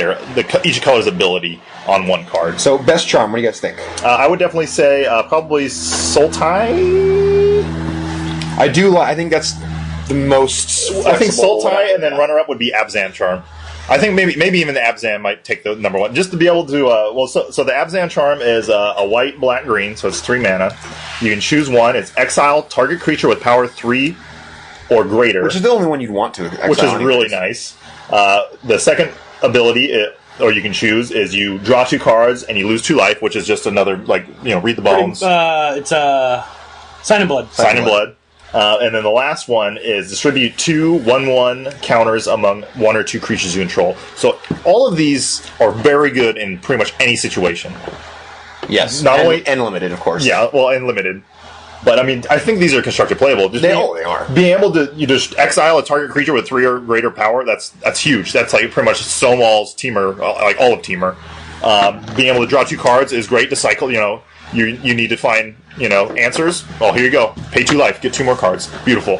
each color's ability on one card. So best charm. What do you guys think? I would definitely say probably Sultai. I think that's the most. I think flexible, Sultai, whatever. and then runner-up would be Abzan charm. I think maybe even the Abzan might take the number one, just to be able to. So the Abzan charm is a white, black, green, so it's 3 mana. You can choose one. It's exile target creature with power 3 or greater, Which is the only one you'd want to. Exile which is anyways. really nice. The second ability, or you can choose, is you draw 2 cards and you lose 2 life, which is just another read the bones, It's a Sign in Blood. sign in blood. And then the last one is distribute 2 1/1 counters among 1 or 2 creatures you control. So all of these are very good in pretty much any situation. Yes, Not and, only- and limited, of course. Yeah, well, and limited. But I mean, I think these are constructed playable. Just They are. Being able to just exile a target creature with 3 or greater power, that's huge. That's like pretty much Somal's Teamer, like all of Teamer. Being able to draw 2 cards is great to cycle. You need to find answers. Oh, here you go. Pay 2 life, get 2 more cards. Beautiful.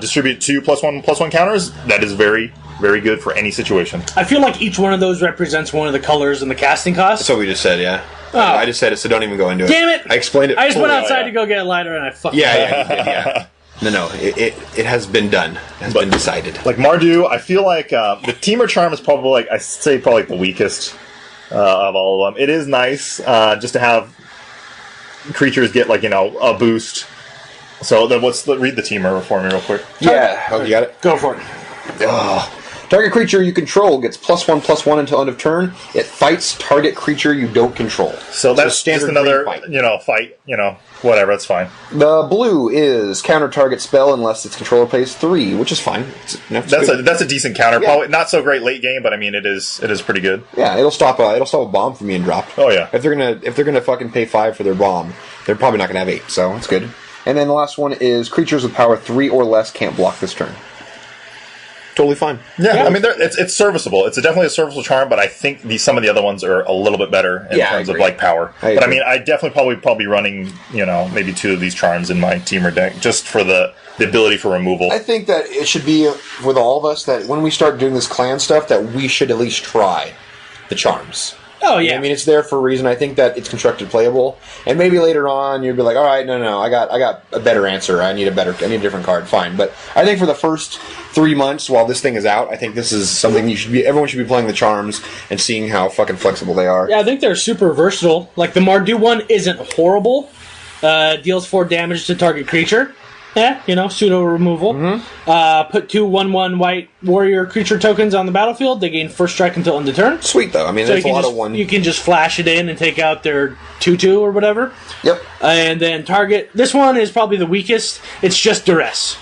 Distribute 2 +1/+1 counters. That is very, very good for any situation. I feel like each one of those represents one of the colors in the casting cost. That's what we just said. Yeah. Oh. I just said it, so don't even go into it. Damn it! I explained it. I just went fully. outside yeah. to go get a lighter and I fucked Yeah, up. yeah, you did, yeah. No, it has been done. It has been decided. Like Mardu, I feel like the Teamer Charm is probably probably the weakest of all of them. It is nice just to have creatures get a boost. So then read the Teamer for me real quick. Yeah. Oh, you got it? Go for it. Target creature you control gets +1/+1 until end of turn. It fights target creature you don't control. So that's standard just another green fight. Whatever. That's fine. The blue is counter target spell unless its controller pays 3, which is fine. It's good. That's a decent counter. Yeah. Probably not so great late game, but I mean it is pretty good. Yeah, it'll stop a bomb from being dropped. Oh, yeah. If they're gonna fucking pay 5 for their bomb, they're probably not gonna have 8, so it's good. And then the last one is creatures with power 3 or less can't block this turn. Totally fine. Yeah, I mean it's serviceable. It's definitely a serviceable charm, but I think some of the other ones are a little bit better in Yeah, I terms of agree. power. I But I agree. mean, I definitely probably running maybe 2 of these charms in my Teamer deck just for the ability for removal. I think that it should be with all of us that when we start doing this clan stuff, that we should at least try the charms. Oh, You know yeah. what I mean, it's there for a reason. I think that it's constructed playable, and maybe later on you'll be like, "All right, no, I got a better answer. I need a different card." Fine, but I think for the first 3 months while this thing is out, I think this is something everyone should be playing the charms and seeing how fucking flexible they are. Yeah, I think they're super versatile. Like the Mardu one isn't horrible. Deals 4 damage to target creature. Yeah, pseudo removal. Put 2 1/1 white warrior creature tokens on the battlefield. They gain first strike until end of turn. Sweet though. I mean, So there's a lot of you can just flash it in and take out their 2/2 or whatever. Yep. And then target. This one is probably the weakest. It's just duress.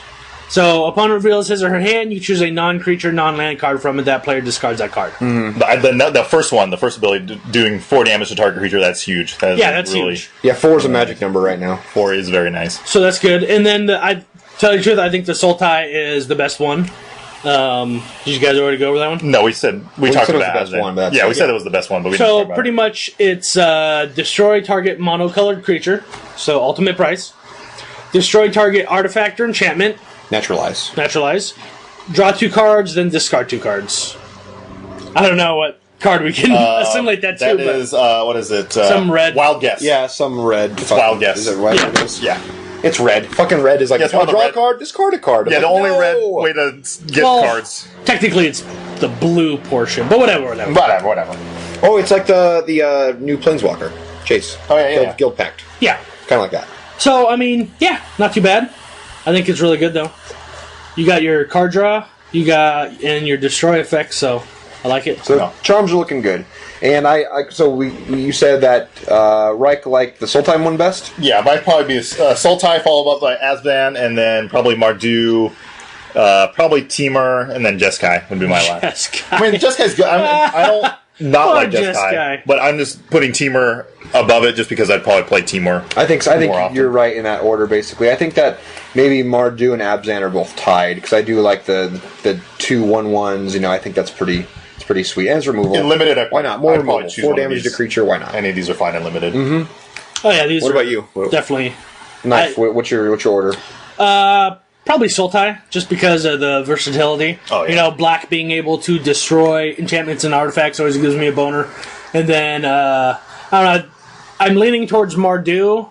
So, upon reveal of his or her hand, you choose a non-creature, non-land card from it. That player discards that card. The first one, the first ability, doing 4 damage to target creature, that's huge. That's huge. Yeah, 4 is a magic number right now. 4 is very nice. So that's good. And then, I tell you the truth, I think the Sultai is the best one. Did you guys already go over that one? No, we talked said about it was the best one, but we said it was the best one, but we didn't talk about pretty it. much it's destroy target monocolored creature, so ultimate price. Destroy target artifact or enchantment. Naturalize. Draw 2 cards, then discard 2 cards. I don't know what card we can assimilate that to. That is, what is it? Some red. Wild Guess. Yeah, some red. It's Wild Guess. Is it red? Yeah. It is? Yeah. It's red. Fucking red is like, it's draw one of the a red- card, discard a card. I'm Yeah, the like, only no! red way to get cards. Technically, it's the blue portion, but whatever. Whatever. Oh, it's like the new Planeswalker. Chase. Oh, yeah. Guild Pact. Yeah. Kind of like that. So, I mean, yeah, not too bad. I think it's really good, though. You got your card draw, and your destroy effect, so I like it. So charms are looking good. And you said that Reich liked the Sultai one best? Yeah, might probably be Sultai, followed up by Azban, and then probably Mardu, probably Temur, and then Jeskai would be my last. Jeskai. I mean, Jeskai's good. I don't not Poor like Jeskai, Jeskai. but I'm just putting Temur above it just because I'd probably play Temur. I think often. you're right in that order, basically. I think that maybe Mardu and Abzan are both tied, because I do like the 2 1/1s. I think that's pretty sweet. And it's removal. In limited, why not? More I'd probably removal. choose 4 one of damage to these. creature, why not? Any of these are fine in limited. Oh, yeah, these What are about you? definitely... Knife, what's your order? Probably Sultai, just because of the versatility. Oh, yeah. Black being able to destroy enchantments and artifacts always gives me a boner. And then, I don't know, I'm leaning towards Mardu,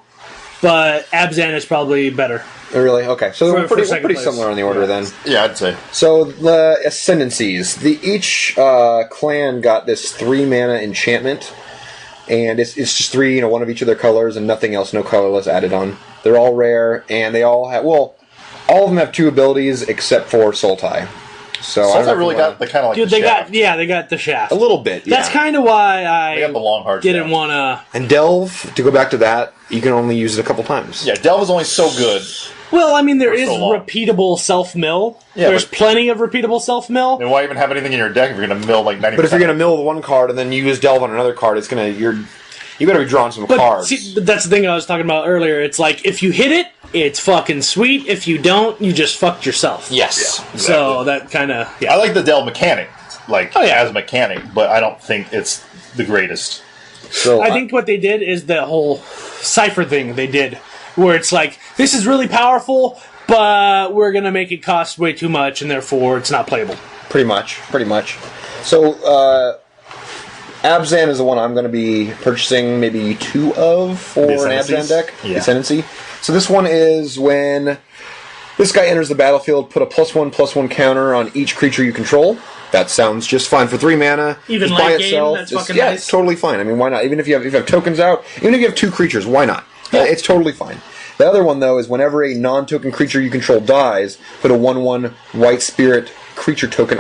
but Abzan is probably better. Oh, really? Okay. So For we're pretty second place. similar on the order then. Yeah, I'd say. So the ascendancies. Each clan got this 3 mana enchantment, and it's just 3, one of each of their colors, and nothing else, no colorless added on. They're all rare, and they all have all of them have 2 abilities except for Sultai. So Sultai really got the kind of like Dude, the they shaft. got the shaft. a little bit. Yeah. That's kind of why They got the long hard didn't shaft. want to... And Delve, to go back to that, you can only use it a couple times. Yeah, Delve is only so good. Well, I mean, there For is so long. repeatable self-mill. Yeah, There's but- plenty of repeatable self-mill. Then why even have anything in your deck if you're going to mill like 90%? But if you're going to mill one card and then you use Delve on another card, it's going to you better be drawing some But cards. see, that's the thing I was talking about earlier. It's like, if you hit it, it's fucking sweet. If you don't, you just fucked yourself. Yes. Yeah. So that kind of... I like the Delve mechanic, Oh, yeah. as a mechanic, but I don't think it's the greatest. So I think what they did is the whole cipher thing they did, where it's like, this is really powerful, but we're going to make it cost way too much, and therefore it's not playable. Pretty much. So, Abzan is the one I'm going to be purchasing maybe 2 of for The an Abzan Ascendancies? deck. Yeah. The Ascendancy. So this one is when this guy enters the battlefield, put a +1/+1 counter on each creature you control. That sounds just fine for 3 mana. Even just by late game, itself. that's It's- fucking yeah, nice. it's totally fine. I mean, why not? Even if you have tokens out, even if you have 2 creatures, why not? It's totally fine. The other one, though, is whenever a non-token creature you control dies, put a 1/1 white spirit creature token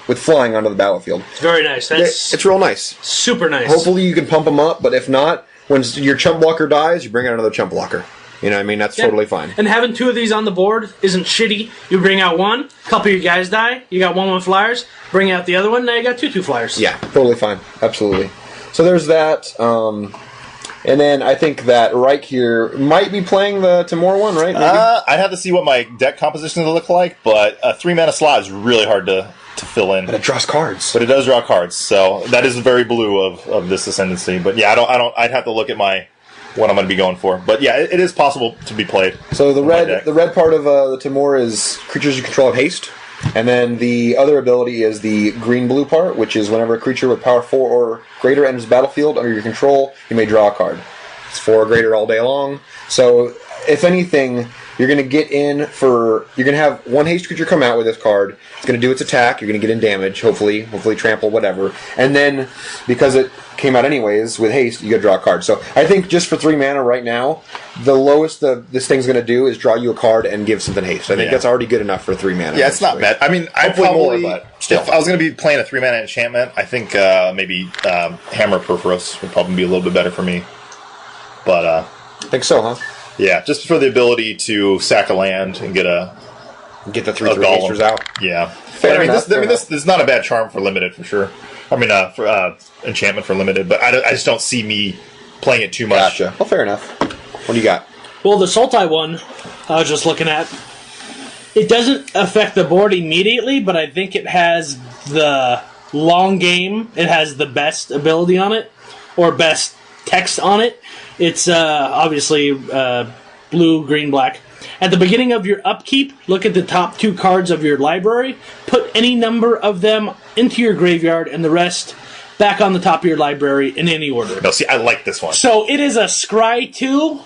with flying onto the battlefield. It's very nice. That's It's real nice. super nice. Hopefully you can pump them up, but if not, when your chump blocker dies, you bring out another chump blocker. You know what I mean? That's totally fine. And having 2 of these on the board isn't shitty. You bring out one, a couple of your guys die, you got 1/1 flyers, bring out the other one, now you got 2/2 flyers. Yeah, totally fine. Absolutely. So there's that. And then I think that Reich here might be playing the Timor one, right? Maybe? I'd have to see what my deck composition will look like, but a 3 mana slot is really hard to fill in. And it draws cards. But it does draw cards, so that is very blue of this Ascendancy. But yeah, I'd have to look at what I'm going to be going for. But yeah, it is possible to be played. So the in my deck. red part of the Timor is creatures you control have haste. And then the other ability is the green-blue part, which is whenever a creature with power 4 or greater enters the battlefield under your control, you may draw a card. It's 4 or greater all day long. So, if anything, you're going to get in for... You're going to have one haste creature come out with this card. It's going to do its attack. You're going to get in damage, hopefully trample, whatever. And then, because it came out anyways, with haste, you got to draw a card. So, I think just for 3 mana right now, the lowest this thing's going to do is draw you a card and give something haste. I think that's already good enough for 3 mana. Yeah, it's not bad. I mean, I'd Hopefully probably... more, but still. If I was going to be playing a 3 mana enchantment, I think maybe Hammer Perforos would probably be a little bit better for me. But, I think so, huh? yeah, just for the ability to sack a land and get a Get the 3/3 Golem. hasters out. Yeah. Fair But, enough, fair this is not a bad charm for limited for sure. I mean, for enchantment for limited, but I just don't see me playing it too much. Gotcha. Well, fair enough. What do you got? Well, the Sultai one, I was just looking at. It doesn't affect the board immediately, but I think it has the long game. It has the best ability on it, or best text on it. It's obviously blue, green, black. At the beginning of your upkeep, look at the top 2 cards of your library. Put any number of them into your graveyard, and the rest back on the top of your library in any order. No, see, I like this one. So it is a scry 2,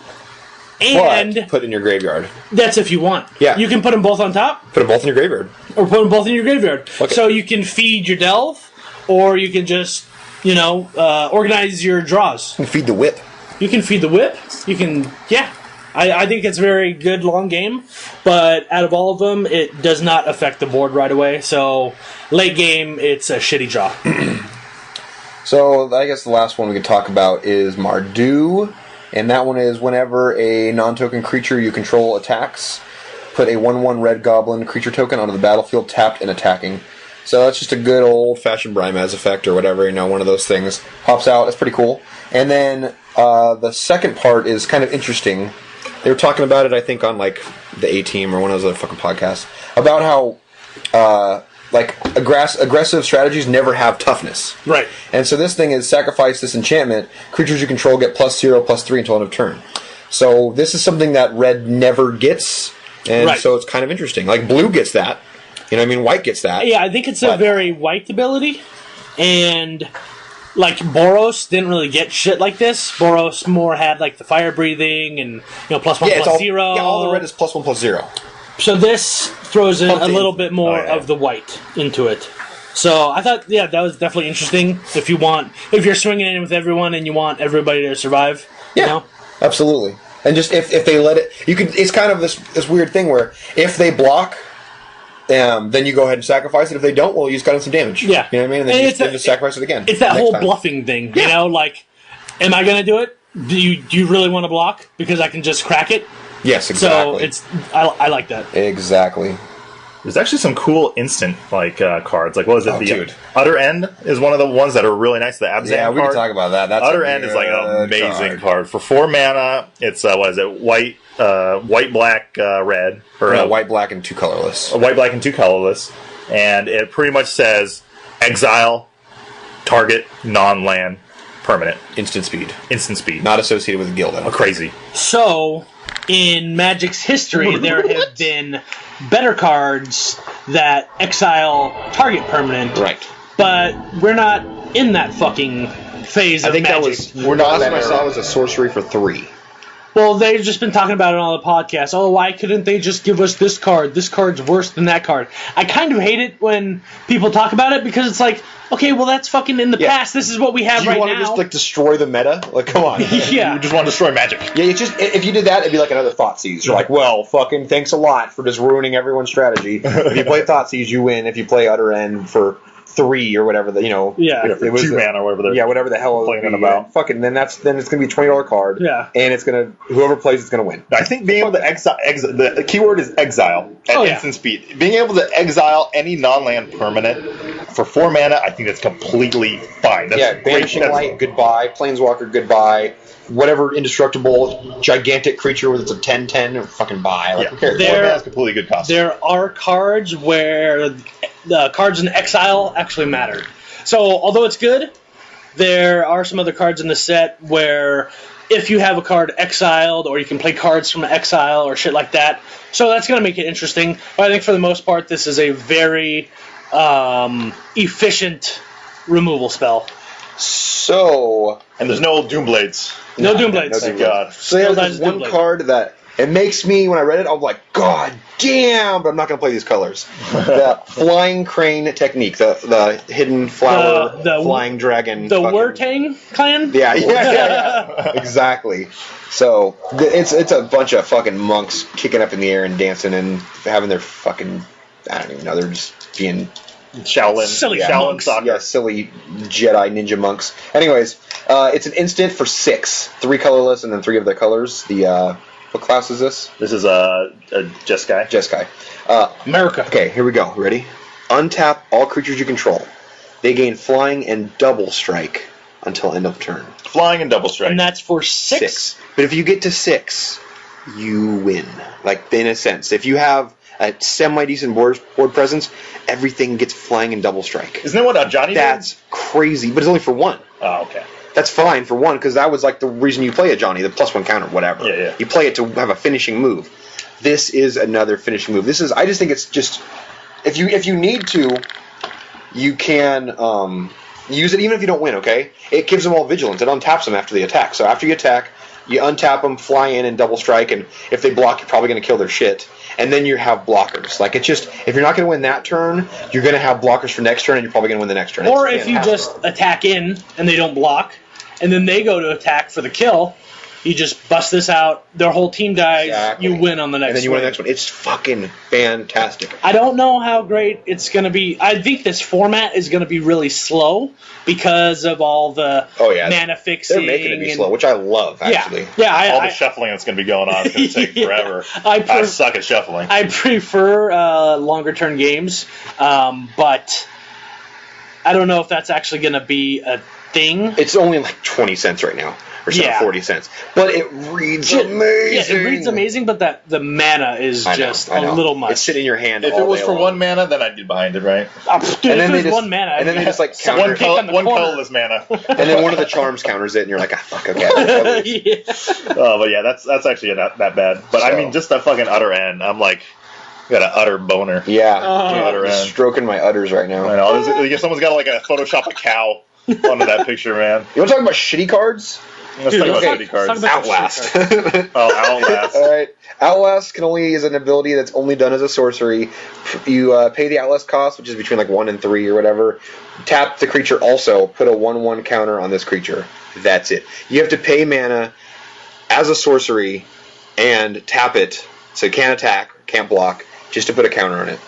and But put in your graveyard. that's if you want. Yeah. You can put them both on top, Put them both in your graveyard. or put them both in your graveyard. Okay. So you can feed your delve, or you can just, organize your draws. And feed the whip. You can feed the whip. You can, yeah. I think it's a very good long game, but out of all of them, it does not affect the board right away. So late game, it's a shitty draw. So I guess the last one we can talk about is Mardu. And that one is whenever a non-token creature you control attacks, put a 1/1 red goblin creature token onto the battlefield tapped and attacking. So that's just a good old-fashioned Brimaz effect or whatever, one of those things. Pops out, it's pretty cool. And then the second part is kind of interesting. They were talking about it, I think, on like the A-Team or one of those other fucking podcasts, about how aggressive strategies never have toughness. Right. And so this thing is sacrifice this enchantment. Creatures you control get +0/+3 until end of turn. So this is something that red never gets, and Right. so it's kind of interesting. Like blue gets that. White gets that. Yeah, I think it's a very white ability, and like Boros didn't really get shit like this. Boros more had like the fire breathing and +1/+0. Yeah, all the red is +1/+0. So this throws in Pumped a in. little bit more Oh, yeah. of the white into it. So I thought, that was definitely interesting. If you're swinging in with everyone and you want everybody to survive, Yeah, absolutely. And just if they let it, it's kind of this weird thing where if they block, then you go ahead and sacrifice it. If they don't, well, you just got in some damage. Yeah. You know what I mean? And then you just sacrifice it again. It's that next whole time. bluffing thing, Yeah. like, am I going to do it? Do you really want to block because I can just crack it? Yes, exactly. So I like that. Exactly. There's actually some cool instant cards. Like, what is it? Oh, the dude. Utter End is one of the ones that are really nice. The Abzan Yeah, we card. can talk about that. That's Utter a End is like an good amazing card. For 4 mana. It's white, black, red, or White, black, and 2 colorless. white, black, and 2 colorless, and it pretty much says exile target non-land permanent Instant speed. instant speed. Not associated with Gildan. Crazy. So, in Magic's history, there have been better cards that exile target permanent. Right. But we're not in that fucking phase I of think Magic. that was the last one I saw was a sorcery for 3. Well, they've just been talking about it on the podcast. Oh, why couldn't they just give us this card? This card's worse than that card. I kind of hate it when people talk about it because it's like, okay, well, that's fucking in the past. This is what we have Do you right want now. to just destroy the meta? Come on. Yeah. You just want to destroy Magic. Yeah, it's just if you did that, it'd be like another Thoughtseize. You're like, well, fucking thanks a lot for just ruining everyone's strategy. If you play Thoughtseize, you win. If you play Utter End for 3 or whatever, Yeah. it was 2 mana or whatever they're whatever the hell complaining it about. Fucking then it's gonna be a $20 card. Yeah. And it's gonna whoever plays it's gonna win. I think being able to exile, the keyword is exile at Oh, yeah. instant speed. Being able to exile any non-land permanent for 4 mana, I think that's completely fine. That's great. Banishing That's- Light, goodbye. Planeswalker, goodbye. Whatever indestructible gigantic creature with it's a 10/10, fucking buy. Like, Yeah, who cares? 4 mana is completely good cost. There are cards where the cards in exile actually matter. So, although it's good, there are some other cards in the set where if you have a card exiled, or you can play cards from exile or shit like that, so that's going to make it interesting. But I think for the most part, this is a very efficient removal spell. So And there's no Doomblades. No Doomblades. no Thank Doomblades. God. So there's Still this does one Doomblade. card that it makes me, when I read it, I'm like, God damn, but I'm not going to play these colors. The Flying Crane technique, the hidden flower, The flying dragon. The fucking- Wurtang clan? Yeah. Exactly. So it's a bunch of fucking monks kicking up in the air and dancing and having their fucking, I don't even know, they're just being Shaolin. Silly Shaolin monks. soccer. yeah, silly Jedi ninja monks. Anyways, it's an instant for 6, 3 colorless, and then 3 of their colors. The What class is this? This is a Jeskai. Jeskai. America. Okay, here we go. Ready? Untap all creatures you control. They gain flying and double strike until end of turn. Flying and double strike. And that's for 6? But if you get to 6, you win. Like, in a sense. If you have a semi-decent board presence, everything gets flying and double strike. Isn't that what Johnny That's crazy, but it's only for 1. Oh, okay. That's fine for 1, because that was like the reason you play a Johnny, the +1 counter, whatever. Yeah. You play it to have a finishing move. This is another finishing move. I just think it's just, if you need to, you can use it even if you don't win, okay? It gives them all vigilance. It untaps them after the attack. So after you attack, you untap them, fly in, and double strike, and if they block, you're probably going to kill their shit. And then you have blockers. Like, it's just, if you're not going to win that turn, you're going to have blockers for next turn, and you're probably going to win the next turn. Or if you just attack in, and they don't block, and then they go to attack for the kill, you just bust this out, their whole team dies, Exactly. you win on the next one. And then you win the next one. It's fucking fantastic. I don't know how great it's going to be. I think this format is going to be really slow because of all the mana fixing. They're making it be slow, which I love, actually. Yeah, all the shuffling that's going to be going on is going to take forever. I suck at shuffling. I prefer longer turn games, but I don't know if that's actually going to be a thing. It's only like 20 cents right now. Or 40 cents. But it reads amazing. Yeah, it reads amazing, but the mana is just a little much. It's sitting in your hand. If it was for 1 mana, then I'd get behind it, right? Dude, and then if it was 1 mana, and then they just like counter one colorless mana, and then one of the charms counters it, and you're like, fuck, okay. But yeah, that's actually not that bad. But I mean, just that fucking utter end. I'm like, got an utter boner. Yeah, utter end. Stroking my udders right now. I know. Someone's got like a Photoshop a cow onto that picture, man. You want to talk about shitty cards? Let's talk about shitty cards. Outlast. Outlast. All right. Outlast is an ability that's only done as a sorcery. You pay the Outlast cost, which is between like 1 and 3 or whatever. Tap the creature also. Put a 1/1 counter on this creature. That's it. You have to pay mana as a sorcery and tap it, so it can't attack, can't block, just to put a counter on it.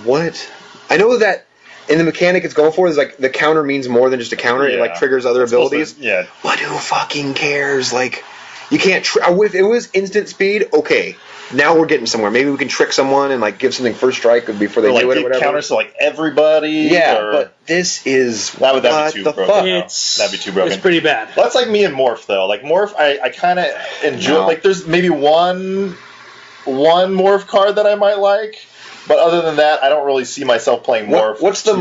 What? I know that in the mechanic it's going for is like the counter means more than just a counter. It like triggers other abilities. But who fucking cares? Like, you can't. If it was instant speed, okay. Now we're getting somewhere. Maybe we can trick someone and like give something first strike before they do it or whatever. Counters to like everybody. Yeah, but this is that'd be too broken. That'd be too broken. It's pretty bad. Well, that's like me and Morph though. Like Morph, I kind of enjoy. Like, there's maybe one Morph card that I might like. But other than that, I don't really see myself playing Morph. What's the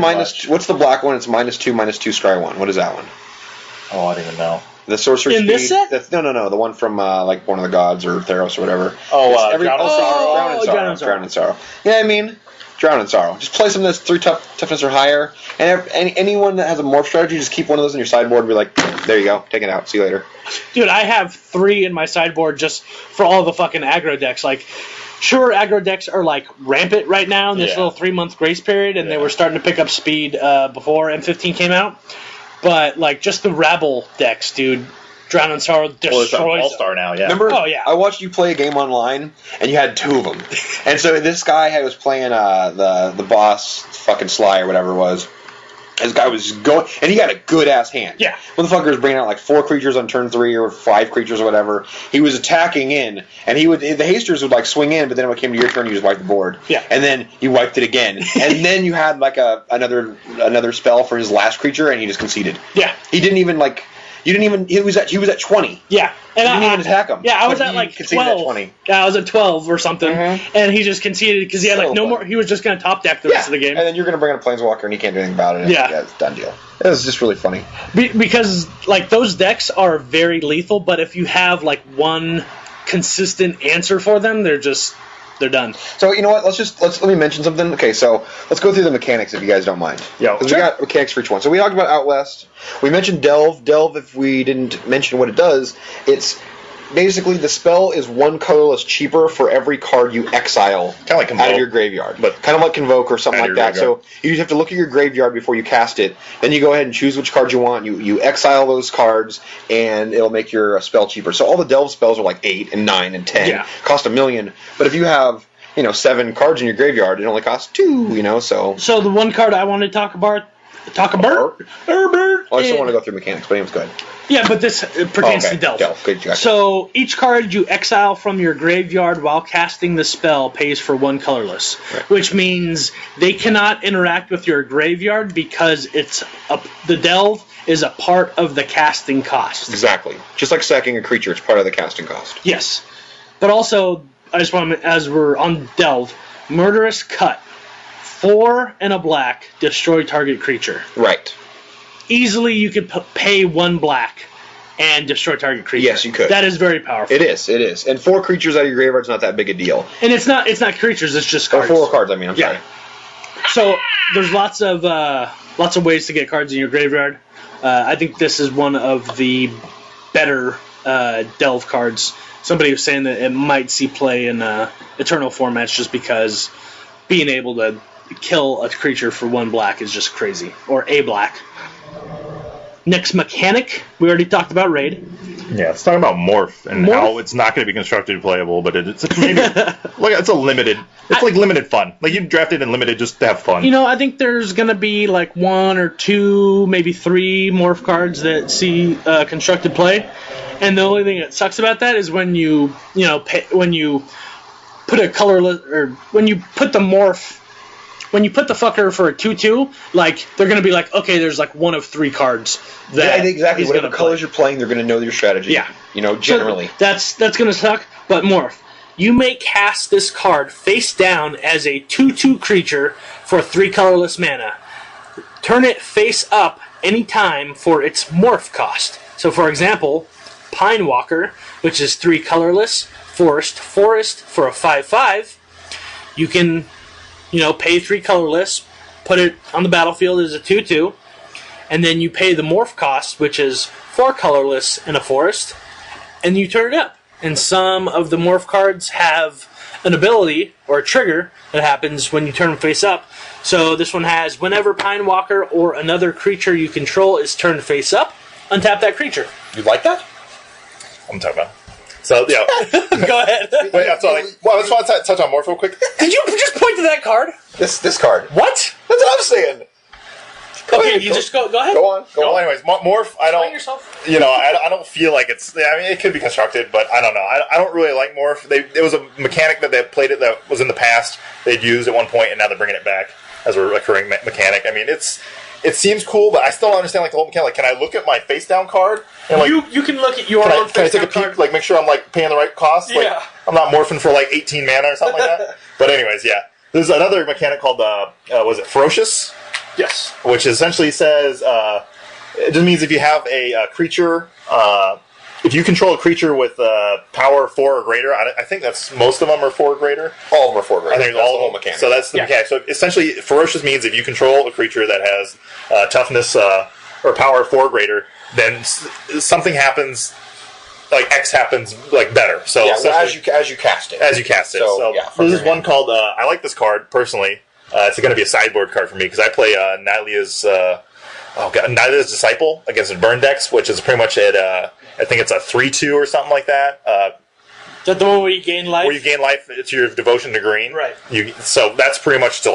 What's the black one? It's -2/-2 scry one. What is that one? Oh, I don't even know. The sorcery in speed. This set? No. The one from like Born of the Gods or Theros or whatever. Drown in Sorrow. Drown in Sorrow. Yeah, I mean, Drown in Sorrow. Just play something that's 3 toughness or higher, and anyone that has a Morph strategy, just keep one of those in your sideboard and be like, there you go, take it out, see you later. Dude, I have 3 in my sideboard just for all the fucking aggro decks. Like, sure, aggro decks are like rampant right now in this little 3-month grace period, and they were starting to pick up speed before M15 came out. But like just the rabble decks, dude. Drown in Sorrow destroys All-Star now, yeah. Remember, I watched you play a game online, and you had 2 of them. And so this guy was playing the boss, fucking Sly or whatever it was. This guy was going, and he had a good ass hand. Yeah. Motherfucker was bringing out like 4 creatures on turn 3 or 5 creatures or whatever. He was attacking in, and the hasters would like swing in, but then when it came to your turn, you just wiped the board. Yeah. And then you wiped it again, and then you had like another spell for his last creature, and he just conceded. Yeah. He didn't even like. You didn't even. He was at 20. Yeah. And you didn't even attack him. Yeah, I was at like 12. At 20. Yeah, I was at 12 or something, and he just conceded because he had like no more. He was just going to top deck the rest of the game. And then you're going to bring in a Planeswalker, and he can't do anything about it. Yeah, it's a done deal. It was just really funny because like those decks are very lethal, but if you have like one consistent answer for them, they're done. So you know what? Let me mention something. Okay, so let's go through the mechanics if you guys don't mind. Yeah, we got mechanics for each one. So we talked about Outlast. We mentioned Delve. Delve, if we didn't mention what it does, it's basically the spell is 1 colorless cheaper for every card you exile like out of your graveyard. But kind of like Convoke or something like that. Graveyard. So you just have to look at your graveyard before you cast it. Then you go ahead and choose which cards you want. You exile those cards, and it'll make your spell cheaper. So all the Delve spells are like 8 and 9 and 10. Yeah. Cost $1 million. But if you have 7 cards in your graveyard, it only costs 2. So the one card I want to talk about Talk a bird. Herbert. I still want to go through mechanics, but anyways, go ahead. Yeah, but this pertains to Delve. Good, gotcha. So each card you exile from your graveyard while casting the spell pays for 1 colorless, which means they cannot interact with your graveyard because the Delve is a part of the casting cost. Exactly. Just like sacking a creature, it's part of the casting cost. Yes. But also, I just want to, as we're on Delve, Murderous Cut. 4 and a black, destroy target creature. Right. Easily you could pay 1 black and destroy target creature. Yes, you could. That is very powerful. It is. And 4 creatures out of your graveyard's not that big a deal. And it's not creatures, it's just cards. Or 4 cards, I mean, I'm sorry. So there's lots of ways to get cards in your graveyard. I think this is one of the better Delve cards. Somebody was saying that it might see play in Eternal formats just because being able to kill a creature for 1 black is just crazy. Or a black. Next mechanic, we already talked about Raid. Yeah, it's talking about Morph and how it's not going to be constructed playable, but it's maybe it's a limited. It's like limited fun. Like you drafted in limited just to have fun. You know, I think there's going to be like 1 or 2, maybe 3 Morph cards that see constructed play, and the only thing that sucks about that is when you put a colorless or when you put the Morph. When you put the fucker for a 2/2, like they're gonna be like, okay, there's like 1 of 3 cards that exactly. he's Whatever gonna colors play. you're playing, they're gonna know your strategy. Yeah, generally. So that's gonna suck. But Morph, you may cast this card face down as a 2/2 creature for 3 colorless mana. Turn it face up anytime for its Morph cost. So, for example, Pine Walker, which is 3 colorless, forest for a 5/5. You can pay 3 colorless, put it on the battlefield as a 2/2, and then you pay the Morph cost, which is 4 colorless and a forest, and you turn it up. And some of the Morph cards have an ability or a trigger that happens when you turn them face up. So this one has, whenever Pine Walker or another creature you control is turned face up, untap that creature. You like that? I'm talking about. So, yeah. Go ahead. Wait, so, let's touch on Morph real quick. Did you just point to that card? This card. What? That's what I'm saying. Okay, you just go ahead. Go on. Well, anyways, Morph, I don't. Yourself. I don't feel like it's. I mean, it could be constructed, but I don't know. I don't really like Morph. It was a mechanic that they played it that was in the past. They'd used at one point, and now they're bringing it back as a recurring mechanic. I mean, it seems cool, but I still don't understand the whole mechanic. Like, can I look at my face down card? And you can look at your own can I face take a down peek? card. Make sure I'm paying the right cost. Yeah. I'm not morphing for 18 mana or something like that. But anyways, yeah. There's another mechanic called was it Ferocious? Yes. Which essentially says it just means if you have a creature, if you control a creature with power 4 or greater, I think that's most of them are 4 or greater. All of them are 4 or greater. I think that's all the whole of them. mechanic. So that's the mechanic. So essentially, Ferocious means if you control a creature that has toughness or power 4 or greater, then something happens. X happens better. So as you cast it. As you cast it. So this is one called. I like this card personally. It's going to be a sideboard card for me because I play Nylea's Disciple against a burn decks, which is pretty much at I think it's a 3/2 or something like that. Is that the one where you gain life? Where you gain life, it's your devotion to green. Right. So that's pretty much to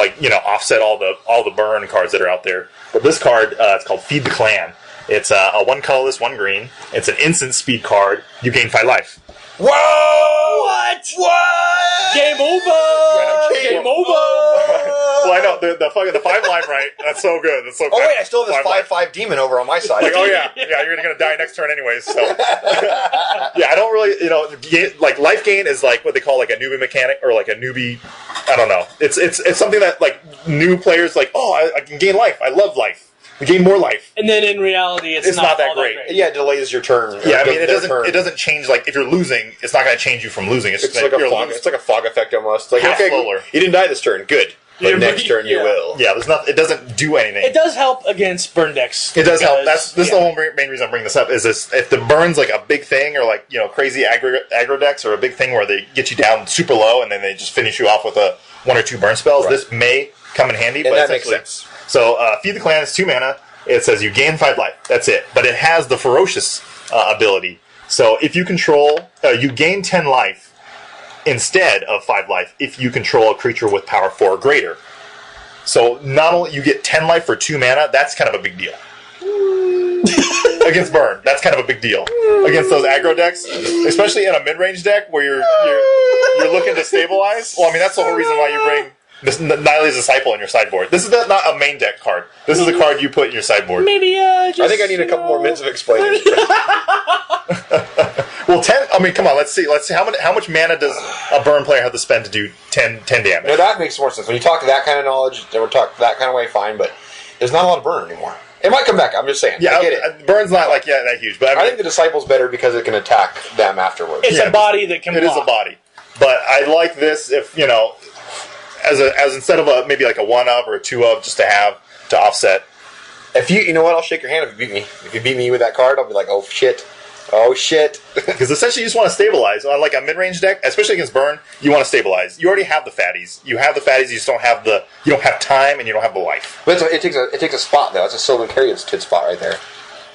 offset all the burn cards that are out there. But this card, it's called Feed the Clan. It's a 1 colorless, 1 green. It's an instant speed card. You gain 5 life. Whoa! What? Game over! Game over! Well, I know the 5 line right. That's so good. That's so. Oh wait, I still have this 5/5 demon over on my side. Oh yeah, you're gonna die next turn anyways. So yeah, I don't really, life gain is what they call a newbie mechanic or a newbie. I don't know. It's something that new players I can gain life. I love life. You gain more life. And then in reality, it's not that great. Yeah, it delays your turn. Yeah, I mean, it doesn't change, if you're losing, it's not going to change you from losing. It's like a fog effect almost. You didn't die this turn, good. But next turn you will. Yeah, it doesn't do anything. It does help against burn decks. It does help. This is the whole main reason I'm bringing this up, is if the burn's a big thing, or crazy aggro decks, or a big thing where they get you down super low and then they just finish you off with 1 or 2 burn spells, this may come in handy. And that makes sense. So, Feed the Clan is 2 mana. It says you gain 5 life. That's it. But it has the Ferocious ability. So if you control, you gain 10 life instead of 5 life if you control a creature with power 4 or greater. So not only you get 10 life for 2 mana, that's kind of a big deal. Against burn, that's kind of a big deal. Against those aggro decks, especially in a mid-range deck where you're looking to stabilize. Well, I mean that's the whole reason why you bring this Nylea's Disciple in your sideboard. This is not a main deck card. This is a card you put in your sideboard. Maybe I think I need a couple more minutes of explaining. Well, 10. I mean, come on. Let's see. How much mana does a burn player have to spend to do 10 damage? No, that makes more sense. When you talk that kind of knowledge, then we're talking that kind of way, fine. But there's not a lot of burn anymore. It might come back. I'm just saying. Yeah, I get it. Burn's not like that huge, but I think the Disciple's better because it can attack them afterwards. it's a body that can. It block. is a body, but I like this if as instead of maybe like a 1-of or a 2-of just to have to offset. If you know what, I'll shake your hand if you beat me. If you beat me with that card, I'll be like, oh shit. Because essentially you just want to stabilize. On like a mid-range deck, especially against burn, you want to stabilize. You already have the fatties. You have the fatties, you just don't have time and you don't have the life. But it takes a spot though. It's a Sylvan Caryatid spot right there.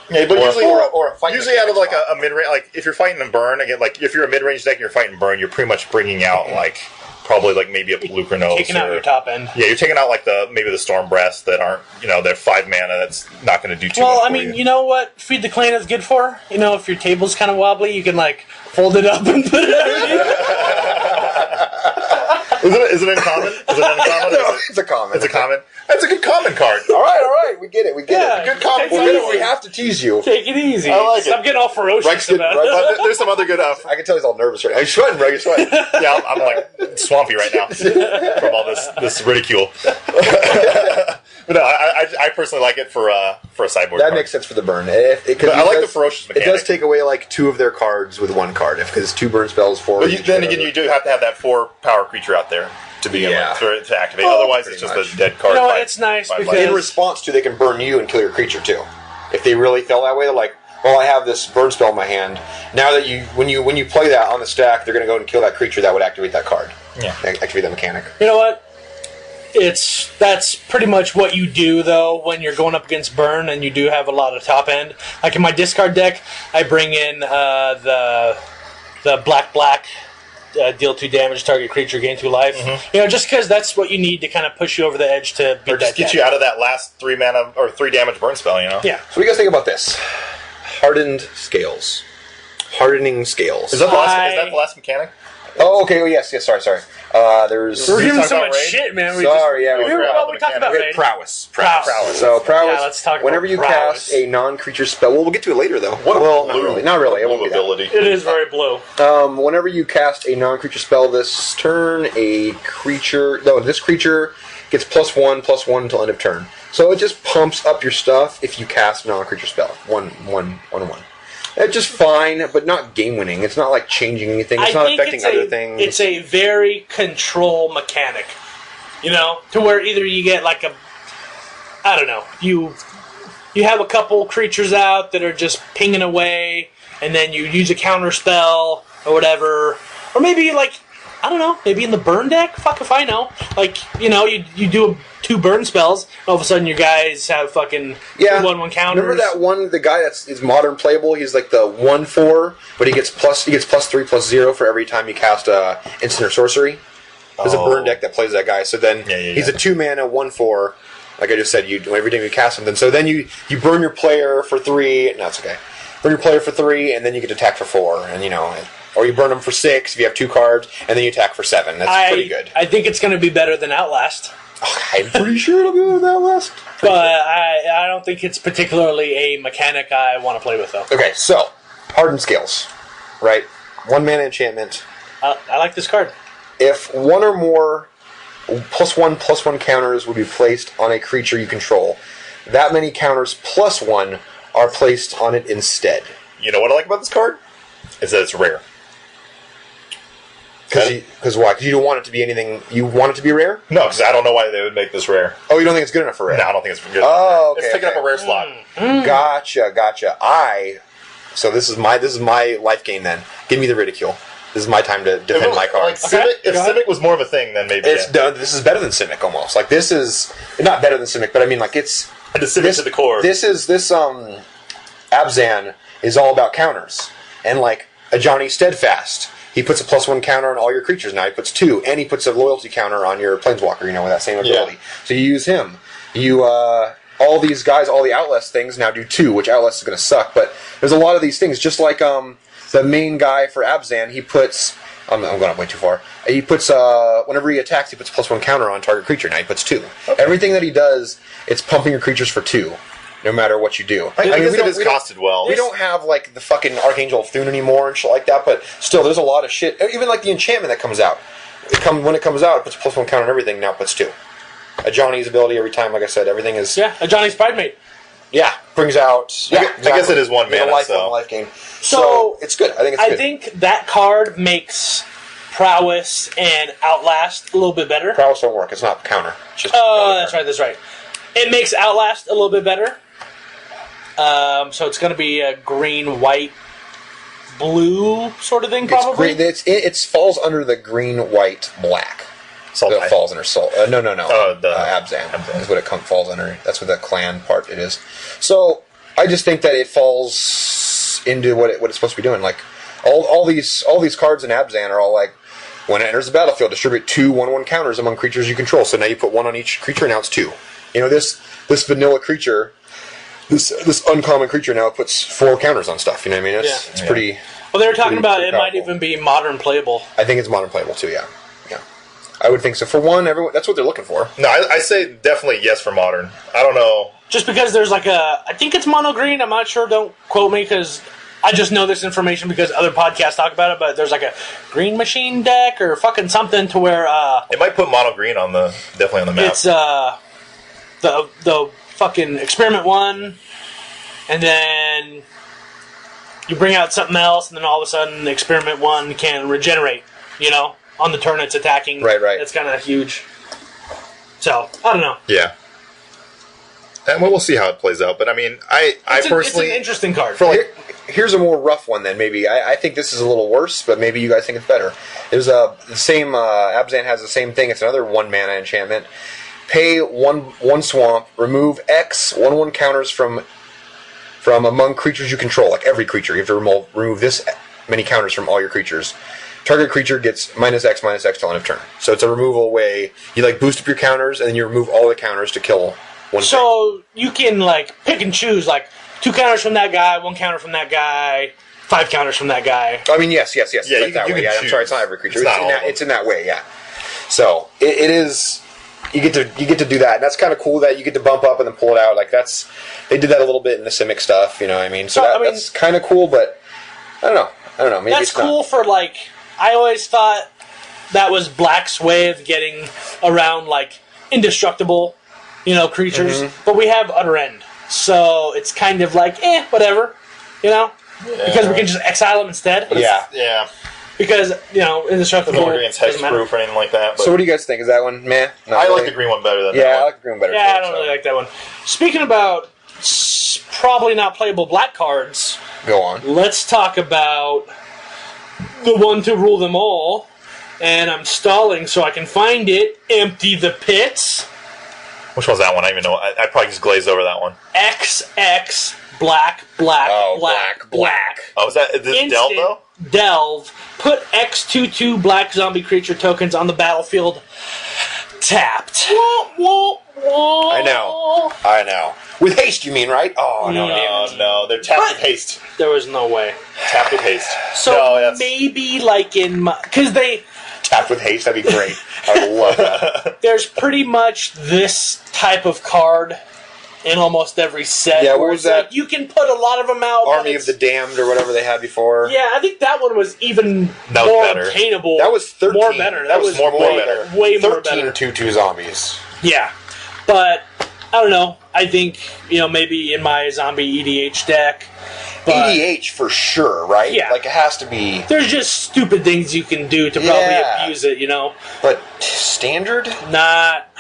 Yeah, but usually a fight usually out of like a mid-range, like if you're fighting in burn, again, like if you're a mid-range deck and you're fighting burn, you're pretty much bringing out like probably like maybe a Lucranos. Taking out your top end. Yeah, you're taking out like maybe the Storm Breast that aren't, they're 5 mana. That's not going to do too much. Well, I mean, you know what Feed the Clan is good for? If your table's kind of wobbly, you can like fold it up and put it underneath. Is it uncommon? No, it's a common. It's a common. That's a good common card. All right. We get it. Yeah, Good common. We have to tease you. Take it easy. I like it. I'm getting all ferocious about it. There's some other good. I can tell he's all nervous right now. He's sweating, bro. You're sweating. Yeah, I'm like swampy right now from all this ridicule. But no, I personally like it for a sideboard. That card. makes sense for the burn. I like the ferocious mechanic. It does take away like 2 of their cards with 1 card because it's 2 burn spells for. But then again, you do have to have that 4 power creature out there to begin with to activate. Otherwise, it's just a dead card. It's nice because in response to they can burn you and kill your creature too. If they really feel that way, they're like, well, I have this burn spell in my hand. Now that when you play that on the stack, they're going to go and kill that creature that would activate that card. Yeah, activate that mechanic. You know what? That's pretty much what you do though when you're going up against burn and you do have a lot of top end. Like in my discard deck, I bring in the black. Deal 2 damage, target creature, gain 2 life. Mm-hmm. Just because that's what you need to kind of push you over the edge to beat or just get you out of that last 3 mana or 3 damage burn spell. Yeah. So what do you guys think about this? Hardening scales. Is that the last mechanic? Oh, okay. Oh, yes. Sorry. There's. We're giving so much shit, man. We talked about prowess. Yeah, So prowess. let's talk about whenever you prowess. cast a non-creature spell, we'll get to it later, though. Not really. It won't be ability. It is very blue. Whenever you cast a non-creature spell this turn, this creature gets +1/+1 until end of turn. So it just pumps up your stuff if you cast a non-creature spell. 1/1. It's just fine, but not game-winning. It's not like changing anything. It's not affecting other things. It's a very control mechanic. To where either you get like I don't know, you have a couple creatures out that are just pinging away, and then you use a counter spell or whatever. Or maybe I don't know, maybe in the burn deck? Fuck if I know. You do 2 burn spells, all of a sudden your guys have fucking 2/1/1 counters. Remember that one, the guy is modern playable? He's like the 1/4, but he gets +3/+0 for every time you cast a instant or sorcery. There's a burn deck that plays that guy. So then he's a 2 mana 1/4. Like I just said, every time you cast something. So then you burn your player for 3. No, it's okay. Burn your player for 3, and then you get to attack for 4, and or you burn them for 6 if you have 2 cards, and then you attack for 7. That's pretty good. I think it's going to be better than Outlast. I'm pretty sure it'll be better than Outlast. But I don't think it's particularly a mechanic I want to play with, though. Okay, so hardened scales, right? 1 mana enchantment. I like this card. If 1 or more +1/+1 counters would be placed on a creature you control, that many counters +1 are placed on it instead. You know what I like about this card? Is that it's rare. Because why? Because you don't want it to be anything. You want it to be rare? No, because I don't know why they would make this rare. Oh, you don't think it's good enough for rare? No, I don't think it's good. Oh, okay. It's taking up a rare slot. Gotcha. So this is my life gain then. Give me the ridicule. This is my time to defend my card. Like if Simic was more of a thing, then maybe this is better than Simic almost. Like this is not better than Simic, but I mean like it's Simic to the core. This Abzan is all about counters and like a Johnny Steadfast. he puts a +1 counter on all your creatures. Now he puts 2, and he puts a loyalty counter on your planeswalker. With that same ability. Yeah. So you use him. You all these guys, all the Outlast things now do 2, which Outlast is going to suck. But there's a lot of these things. Just like the main guy for Abzan, he puts. I'm going up way too far. He puts whenever he attacks, he puts +1 counter on target creature. Now he puts 2. Okay. Everything that he does, it's pumping your creatures for 2. No matter what you do. I mean, it is costed well. We don't have, like, the fucking Archangel of Thune anymore and shit like that, but still, there's a lot of shit. Even, like, the enchantment that comes out. When it comes out, it puts +1 counter on everything, now it puts 2. A Johnny's ability every time, like I said, everything is... Yeah, a Johnny's Pridemate. Yeah, brings out... Yeah, exactly. I guess it is 1 mana, life game. So, it's good. I think it's good. I think that card makes Prowess and Outlast a little bit better. Prowess don't work. It's not counter. It's just that's right. It makes Outlast a little bit better. So it's going to be a green, white, blue sort of thing, probably. It falls under the green, white, black. It falls under Soul. No. Abzan is what it falls under. That's what the clan part it is. So I just think that it falls into what it's supposed to be doing. Like all these cards in Abzan are all like, when it enters the battlefield, distribute 2 1/1 counters among creatures you control. So now you put 1 on each creature. Now it's 2. This vanilla creature. This uncommon creature now puts 4 counters on stuff. You know what I mean? It's pretty. Well, they were talking about it powerful. Might even be modern playable. I think it's modern playable too. Yeah. I would think so. For one, everyone that's what they're looking for. No, I say definitely yes for modern. I don't know. Just because there's I think it's mono green. I'm not sure. Don't quote me because I just know this information because other podcasts talk about it. But there's like a green machine deck or fucking something to where it might put mono green definitely on the map. It's the fucking experiment 1, and then you bring out something else, and then all of a sudden experiment 1 can regenerate. On the turn it's attacking. Right. That's kind of huge. So I don't know. Yeah. And we'll see how it plays out. But I mean, I personally, it's an interesting card. Here's a more rough one then. Maybe I think this is a little worse, but maybe you guys think it's better. There's the same Abzan has the same thing. It's another 1 mana enchantment. Pay one swamp. Remove X 1/1 counters from among creatures you control. Like every creature, you have to remove this many counters from all your creatures. Target creature gets -X till end of turn. So it's a removal way. You boost up your counters, and then you remove all the counters to kill one thing. So you can pick and choose 2 counters from that guy, 1 counter from that guy, 5 counters from that guy. I mean, yes. Yeah, you can I'm sorry, it's not every creature. It's in that way, yeah. So it is. You get to do that, and that's kind of cool that you get to bump up and then pull it out. They did that a little bit in the Simic stuff, you know what I mean? So that's kind of cool, but I don't know. Maybe that's cool for I always thought that was Black's way of getting around indestructible, creatures. Mm-hmm. But we have Utter End, so it's kind of whatever, because we can just exile them instead. Yeah. Because indestructible. No against hexproof or anything like that. But so what do you guys think? Is that one meh? I like the green one better than that one. I like the green one better. Yeah, I don't really like that one. Speaking about probably not playable black cards, go on. Let's talk about the one to rule them all, and I'm stalling so I can find it. Empty the Pits. Which one's that one? I don't even know. I probably just glazed over that one. XX black. Oh, black. Oh, is this Delve though? Delve. Put X/2/2 black zombie creature tokens on the battlefield. Tapped. I know. With haste, you mean, right? Oh, no. They're tapped with haste. There was no way. Tapped with haste. So maybe because they... Tapped with haste, that'd be great. I would love that. There's pretty much this type of card in almost every set. Yeah, what was that? You can put a lot of them out. Army of the Damned or whatever they had before. Yeah, I think that one was even more obtainable. That was 13. More better. That was more better. Way more better. 13 2/2 zombies. Yeah. But, I don't know. I think, maybe in my zombie EDH deck. EDH for sure, right? Yeah. It has to be... There's just stupid things you can do to probably abuse it, But standard? Not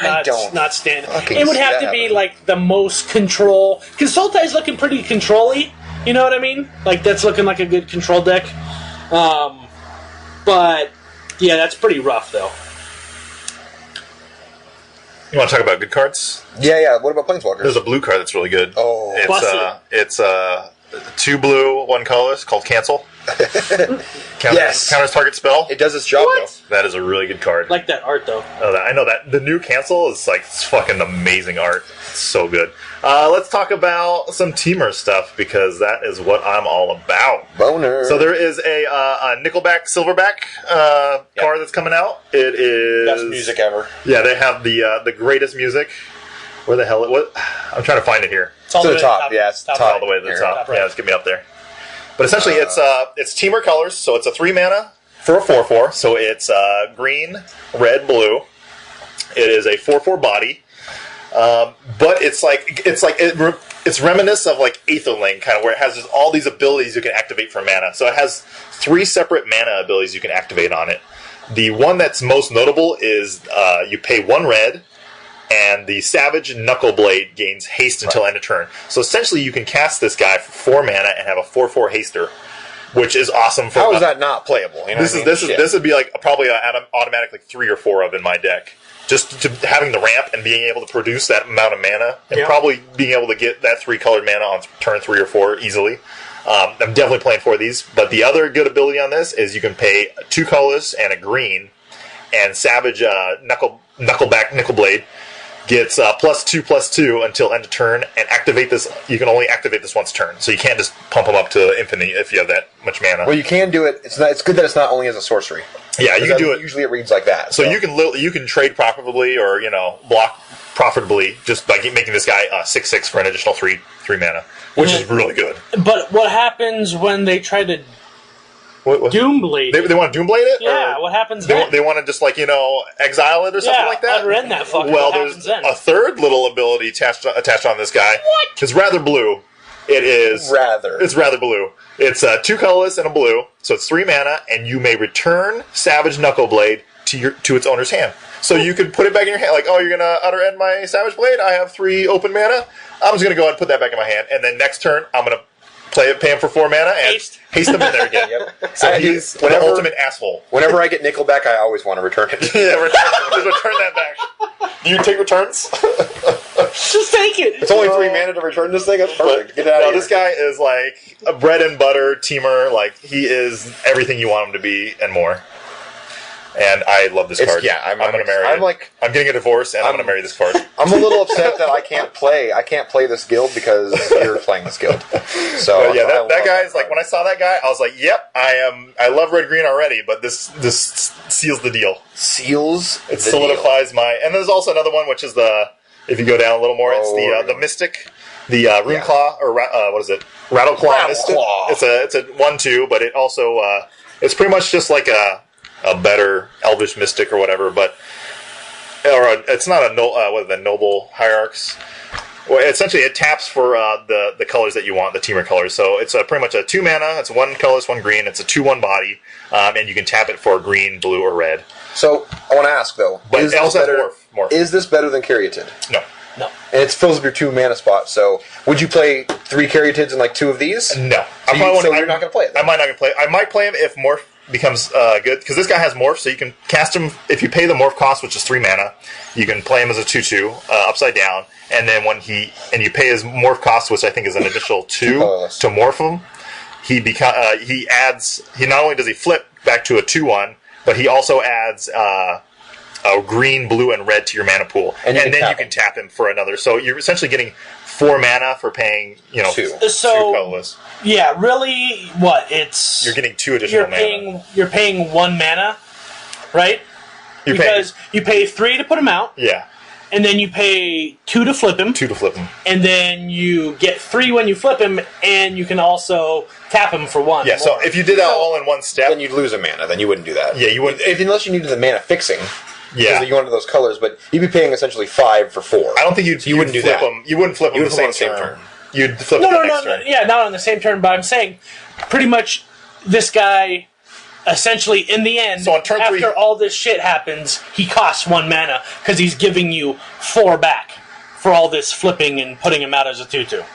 standard. It would have to be the most control. Consulta is looking pretty control-y. You know what I mean? That's looking like a good control deck. But yeah, that's pretty rough though. You want to talk about good cards? Yeah. What about Planeswalkers? There's a blue card that's really good. Oh, it's 2 blue, 1 colorless, called Cancel. Yes. Counters target spell. It does its job, though. That is a really good card. Like that art, though. Oh, I know that. The new Cancel is like it's fucking amazing art. It's so good. Let's talk about some Teamer stuff, because that is what I'm all about. Boner. So there is a Nickelback Silverback card that's coming out. It is Best music ever. Yeah, they have the greatest music. Where the hell? What? I'm trying to find it here. It's all To the the way top, yeah, it's top. All the way to the Here. top. Right. Yeah, let's get me up there. But essentially, it's Teamer colors. So it's a 3 mana for a 4/4. So it's green, red, blue. It is a 4/4 body. But it's reminiscent of like Aetherling, kind of where it has just all these abilities you can activate for mana. So it has 3 separate mana abilities you can activate on it. The one that's most notable is you pay 1 red, and the Savage Knuckleblade gains haste until end of turn. So essentially, you can cast this guy for 4 mana and have a 4/4 haster, which is awesome. For How is that not playable? You know this would be like probably an automatic like 3 or 4 of in my deck. Just to having the ramp and being able to produce that amount of mana, and probably being able to get that 3 colored mana on turn 3 or 4 easily. I'm definitely playing 4 of these. But the other good ability on this is you can pay 2 colorless and a green, and Savage Knuckleblade gets +2/+2 until end of turn, and activate this. You can only activate this once a turn, so you can't just pump them up to infinity if you have that much mana. Well, you can do it. It's good that it's not only as a sorcery. Yeah, you can do it. Usually, it reads like that. So you can trade profitably, or block profitably, just by making this guy 6/6 for an additional 3 mana, which is really good. But what happens when they try to What? Doomblade? They want to Doomblade it? Yeah, Or what happens they, then? they want to just exile it or something like that? Utter-end that fucker. Well, What happens there's then? a third little ability attached on this guy. What? It's rather blue. It is Rather. It's rather blue. It's 2 colorless and a blue, so it's 3 mana, and you may return Savage Knuckleblade to its owner's hand. So you could put it back in your hand, like, oh, you're gonna utter-end my Savage Blade. I have 3 open mana. I'm just gonna go ahead and put that back in my hand, and then next turn I'm gonna pay him for 4 mana and haste him in there again. Yep. So he's the ultimate asshole. Whenever I get Nickelback, I always want to return it. Yeah, return that back. Do you take returns? Just take it. It's only 3 mana to return this thing. That's perfect. Get it out of here. This guy is like a bread and butter teamer. Like, he is everything you want him to be and more. And I love this card. Yeah, I'm going to marry it. I'm getting a divorce, and I'm going to marry this card. I'm a little upset that I can't play this guild because you're playing this guild. So yeah, that guy is like, when I saw that guy, I was like, yep, I love red green already, but this seals the deal. It solidifies my. And there's also another one, which is if you go down a little more, it's the Mystic, the Rune Claw, or what is it? Rattleclaw Mystic. It's a 1/2, but it also it's pretty much just like a better Elvish Mystic or whatever, it's not a Noble Hierarchs. Well, essentially, it taps for the colors that you want, the Teamer colors. So it's pretty much a 2 mana. It's 1 colorless, 1 green. It's a 2/1 body, and you can tap it for green, blue, or red. So I want to ask though, But it also has morph. Is this better than Caryatid? No. And it fills up your 2 mana spot. So would you play 3 Caryatids and 2 of these? No. So you're not going to play it then? I might not going to play it. I might play him if morph becomes good, because this guy has morph, so you can cast him if you pay the morph cost, which is 3 mana. You can play him as a 2/2 upside down, and then you pay his morph cost, which I think is an additional 2 to morph him. He not only does he flip back to a 2/1, but he also adds a green, blue, and red to your mana pool, and then you can tap him for another. So you're essentially getting 4 mana for paying 2 colorless. Yeah, really, you're getting 2 additional mana. You're paying 1 mana, right? You pay 3 to put him out. Yeah. And then you pay 2 to flip him. 2 to flip him. And then you get 3 when you flip him, and you can also tap him for 1. Yeah, so if you did that all in one step, then you'd lose a mana. Then you wouldn't do that. Yeah, you wouldn't. Unless you needed the mana fixing. Yeah. Because you wanted those colors, but you'd be paying essentially 5 for 4. I don't think you wouldn't flip them. You wouldn't flip them the same turn. You'd flip them the next turn. Yeah, not on the same turn, but I'm saying pretty much this guy, essentially in the end, so on turn after 3, all this shit happens, he costs 1 mana because he's giving you 4 back for all this flipping and putting him out as a 2/2.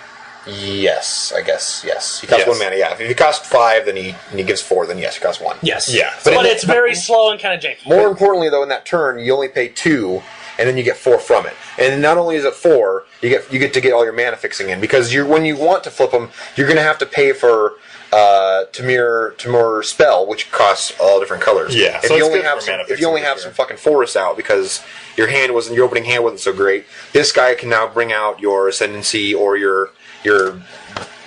Yes, I guess, yes. He costs 1 mana, yeah. If he costs 5 then he gives 4, then yes, he costs 1. Yes. Yeah. But it's very slow and kind of janky. More importantly, though, in that turn, you only pay 2, and then you get 4 from it. And not only is it 4, you get to get all your mana fixing in, because when you want to flip them, you're going to have to pay for Tamir spell, which costs all different colors. Yeah, if you only have some fucking forests out because your opening hand wasn't so great, this guy can now bring out your Ascendancy or your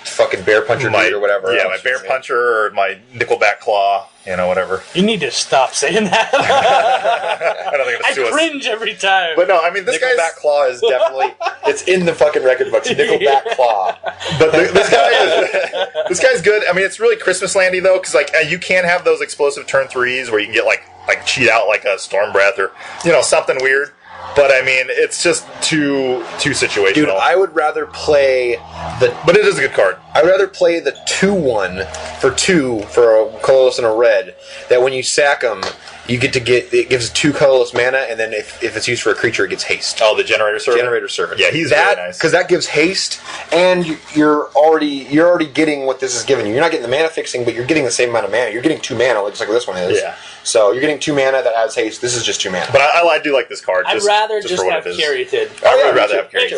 fucking Bear Puncher dude or whatever. Yeah, my Bear Puncher or my Nickelback Claw, whatever. You need to stop saying that. I don't think it's I cringe every time. But no, I mean, this Nickelback Claw is definitely it's in the fucking record books. Nickelback Claw. But this guy's good. I mean, it's really Christmas landy though, because you can have those explosive turn 3s where you can get like cheat out like a Storm Breath or something weird. But I mean, it's just too situational. Dude, I would rather play But it is a good card. I would rather play the 2/1 for 2 for a colorless and a red. That when you sack them, you get it gives 2 colorless mana, and then if it's used for a creature, it gets haste. Oh, the Generator Servant. Generator Servant. Yeah, he's really nice because that gives haste, and you're already getting what this is giving you. You're not getting the mana fixing, but you're getting the same amount of mana. You're getting 2 mana, just like this one is. Yeah. So you're getting 2 mana that has haste. This is just 2 mana. But I do like this card. I'd rather just have Caryatid. I would rather have Caryatid.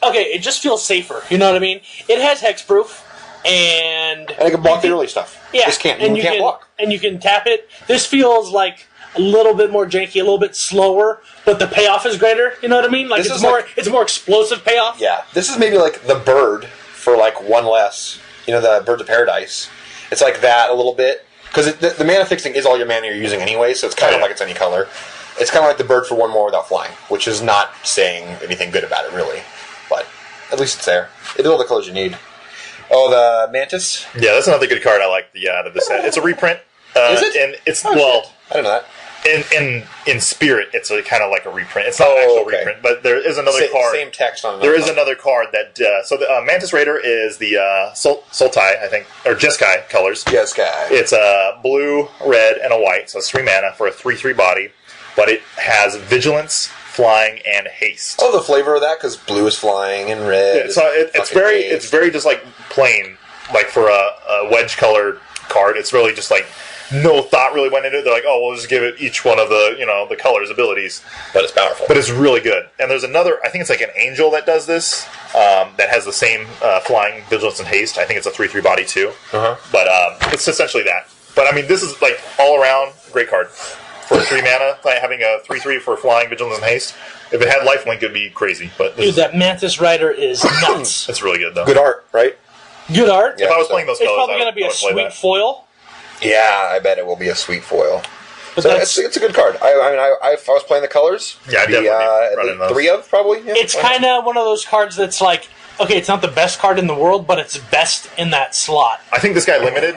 It just feels safer. You know what I mean? It has hexproof, and it can block the early stuff. Yeah, this can't. You can't block, and you can tap it. This feels like a little bit more janky, a little bit slower, but the payoff is greater. You know what I mean? Like it's more explosive payoff. Yeah, this is maybe like the bird for like 1 less. The Birds of Paradise. It's like that a little bit. Because the mana fixing is all your mana you're using anyway, so it's kind of like it's any color. It's kind of like the bird for 1 more without flying, which is not saying anything good about it, really. But at least it's there. It did all the colors you need. Oh, the Mantis? Yeah, that's another good card I like out of the set. It's a reprint. Is it? And it's, I didn't know that. In spirit, it's kind of like a reprint. It's not an actual reprint, but there is another card. Same text on it. There is another card that. So the Mantis Raider is the Sultai, I think, or Jeskai colors. Jeskai. It's a blue, red, and a white, so it's 3 mana for a 3/3 body, but it has vigilance, flying, and haste. Oh, the flavor of that, because blue is flying and red. Yeah, so it's very just like plain, like for a wedge color card. It's really just like. No thought really went into it. They're like, we'll just give it each one of the, the colors abilities. But it's powerful. But it's really good. And there's another, I think it's like an angel that does this, that has the same flying, vigilance, and haste. I think it's a 3/3 body too. Uh-huh. But it's essentially that. But I mean, this is like all around great card. For 3 mana, having a 3/3 for flying, vigilance, and haste. If it had lifelink, it'd be crazy. But dude, that Mantis Rider is nuts. It's really good though. Good art, right? Good art. Yeah, if I was playing those colors, it's probably going to be a sweet foil. Yeah, I bet it will be a sweet foil. But so it's a good card. I mean, if I was playing the colors, yeah, I'd definitely be 3 of probably. Yeah, it's kind of one of those cards that's like, okay, it's not the best card in the world, but it's best in that slot. I think this guy limited,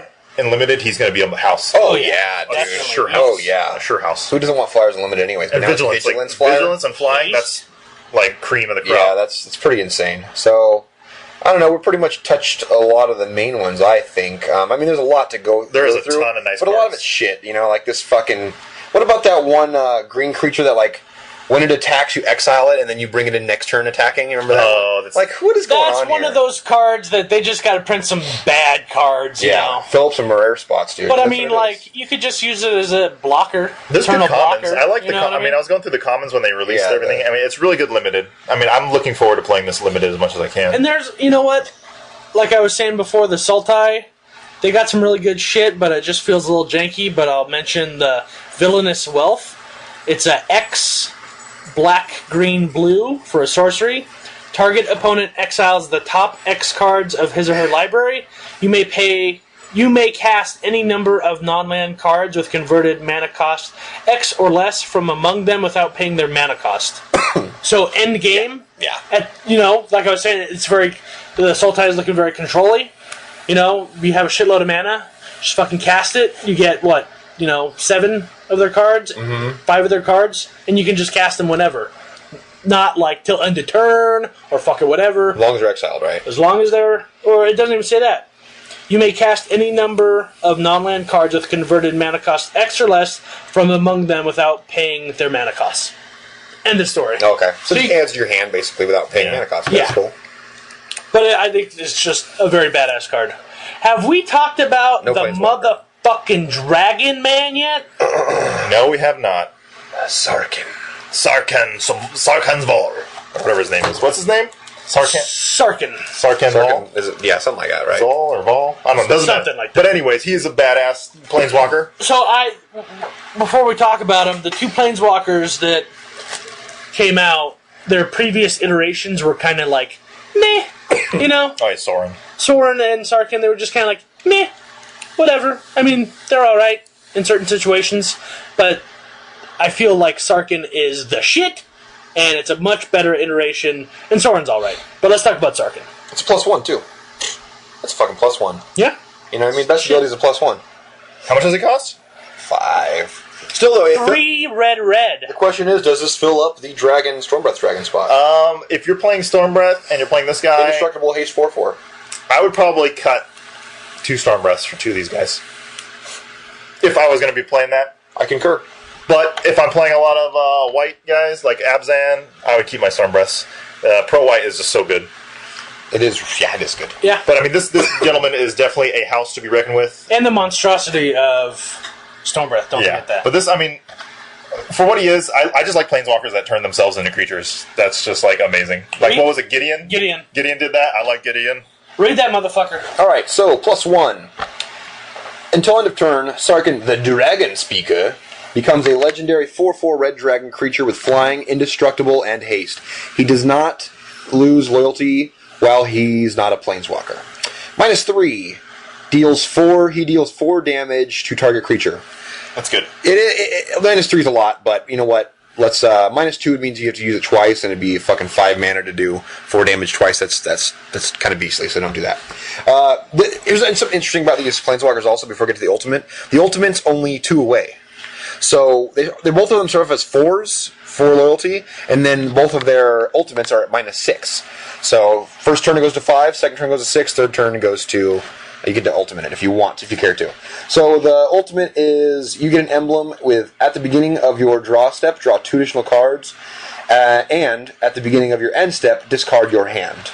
he's going to be a house. Oh yeah, dude. Sure house. Oh yeah, sure house. Who doesn't want flyers in limited anyways? And vigilance, vigilance and flying. That's like cream of the crop. Yeah, that's pretty insane. So. I don't know. We pretty much touched a lot of the main ones, I think. I mean, there's a lot to go through. There is a ton of nice but a lot of it's shit, like this fucking... What about that one green creature that, like, when it attacks, you exile it, and then you bring it in next turn attacking? You remember that? Oh, that's... Like, what is going on That's one here? of those cards that they just got to print some bad cards, you know? Fill up some rare spots, dude. But That's I mean, like, you could just use it as a blocker. There's good commons. Blocker, I like the I mean, I was going through the commons when they released everything. I mean, it's really good limited. I mean, I'm looking forward to playing this limited as much as I can. And there's, you know what? Like I was saying before, the Sultai, they got some really good shit, but it just feels a little janky. But I'll mention the Villainous Wealth. It's a X black, green, blue for a sorcery. Target opponent exiles the top X cards of his or her library. You may cast any number of non-land cards with converted mana cost X or less from among them without paying their mana cost. So end game, like I was saying, the Sultai is looking very controlly. You have a shitload of mana, just fucking cast it. You get 7 of their cards, 5 of their cards, and you can just cast them whenever. Not like till end of turn or fucking whatever. As long as they're exiled, right? As long as or it doesn't even say that. You may cast any number of non-land cards with converted mana cost X or less from among them without paying their mana costs. End of story. Okay. So it adds to your hand, basically, without paying mana costs. That's cool. But I think it's just a very badass card. Have we talked about the motherfucking Dragon Man yet? No, we have not. Sarkin. Sarkhan's Vol, whatever his name is. What's his name? Sarkin. Vol? Is it? Yeah, something like that, right? Zol or Vol? I don't know. Doesn't Something matter. like that. But anyways, he's a badass planeswalker. So before we talk about him, the two planeswalkers that came out, their previous iterations were kind of like, meh, you know? Oh, yeah, Sorin. Sorin and Sarkin, they were just kind of like, meh, whatever. I mean, they're alright in certain situations, but I feel like Sarkin is the shit, and it's a much better iteration, and Sorin's alright. But let's talk about Sarkin. It's a +1 too. That's a fucking +1. Yeah? You know what I mean? That ability is a +1. How much does it cost? 5. Still though, 3 red. the question is, does this fill up the Stormbreath Dragon spot? If you're playing Stormbreath and you're playing this guy, Indestructible haste 4/4. I would probably cut 2 Stormbreaths for 2 of these guys. If I was going to be playing that. I concur. But if I'm playing a lot of white guys, like Abzan, I would keep my Stormbreaths. Pro White is just so good. It is, yeah, it is good. Yeah. But I mean, this gentleman is definitely a house to be reckoned with. And the monstrosity of Stormbreath, don't forget that. But this, I mean, for what he is, I just like planeswalkers that turn themselves into creatures. That's just, like, amazing. Like, what was it, Gideon? Gideon did that. I like Gideon. Read that motherfucker. Alright, so +1. Until end of turn, Sarkin, the Dragon Speaker, becomes a legendary 4/4 red dragon creature with flying, indestructible, and haste. He does not lose loyalty while he's not a planeswalker. -3. He deals 4 damage to target creature. That's good. -3 is a lot, but you know what? Let's -2 means you have to use it twice, and it'd be fucking 5 mana to do 4 damage twice. That's kind of beastly, so don't do that. Here's something interesting about these planeswalkers. Also, before we get to the ultimate, the ultimate's only 2 away. So they both of them start off as 4s for loyalty, and then both of their ultimates are at -6. So first turn it goes to 5, second turn goes to 6, third turn it goes to. You get to ultimate it if you want, if you care to. So the ultimate is you get an emblem with, at the beginning of your draw step, draw 2 additional cards, and at the beginning of your end step, discard your hand.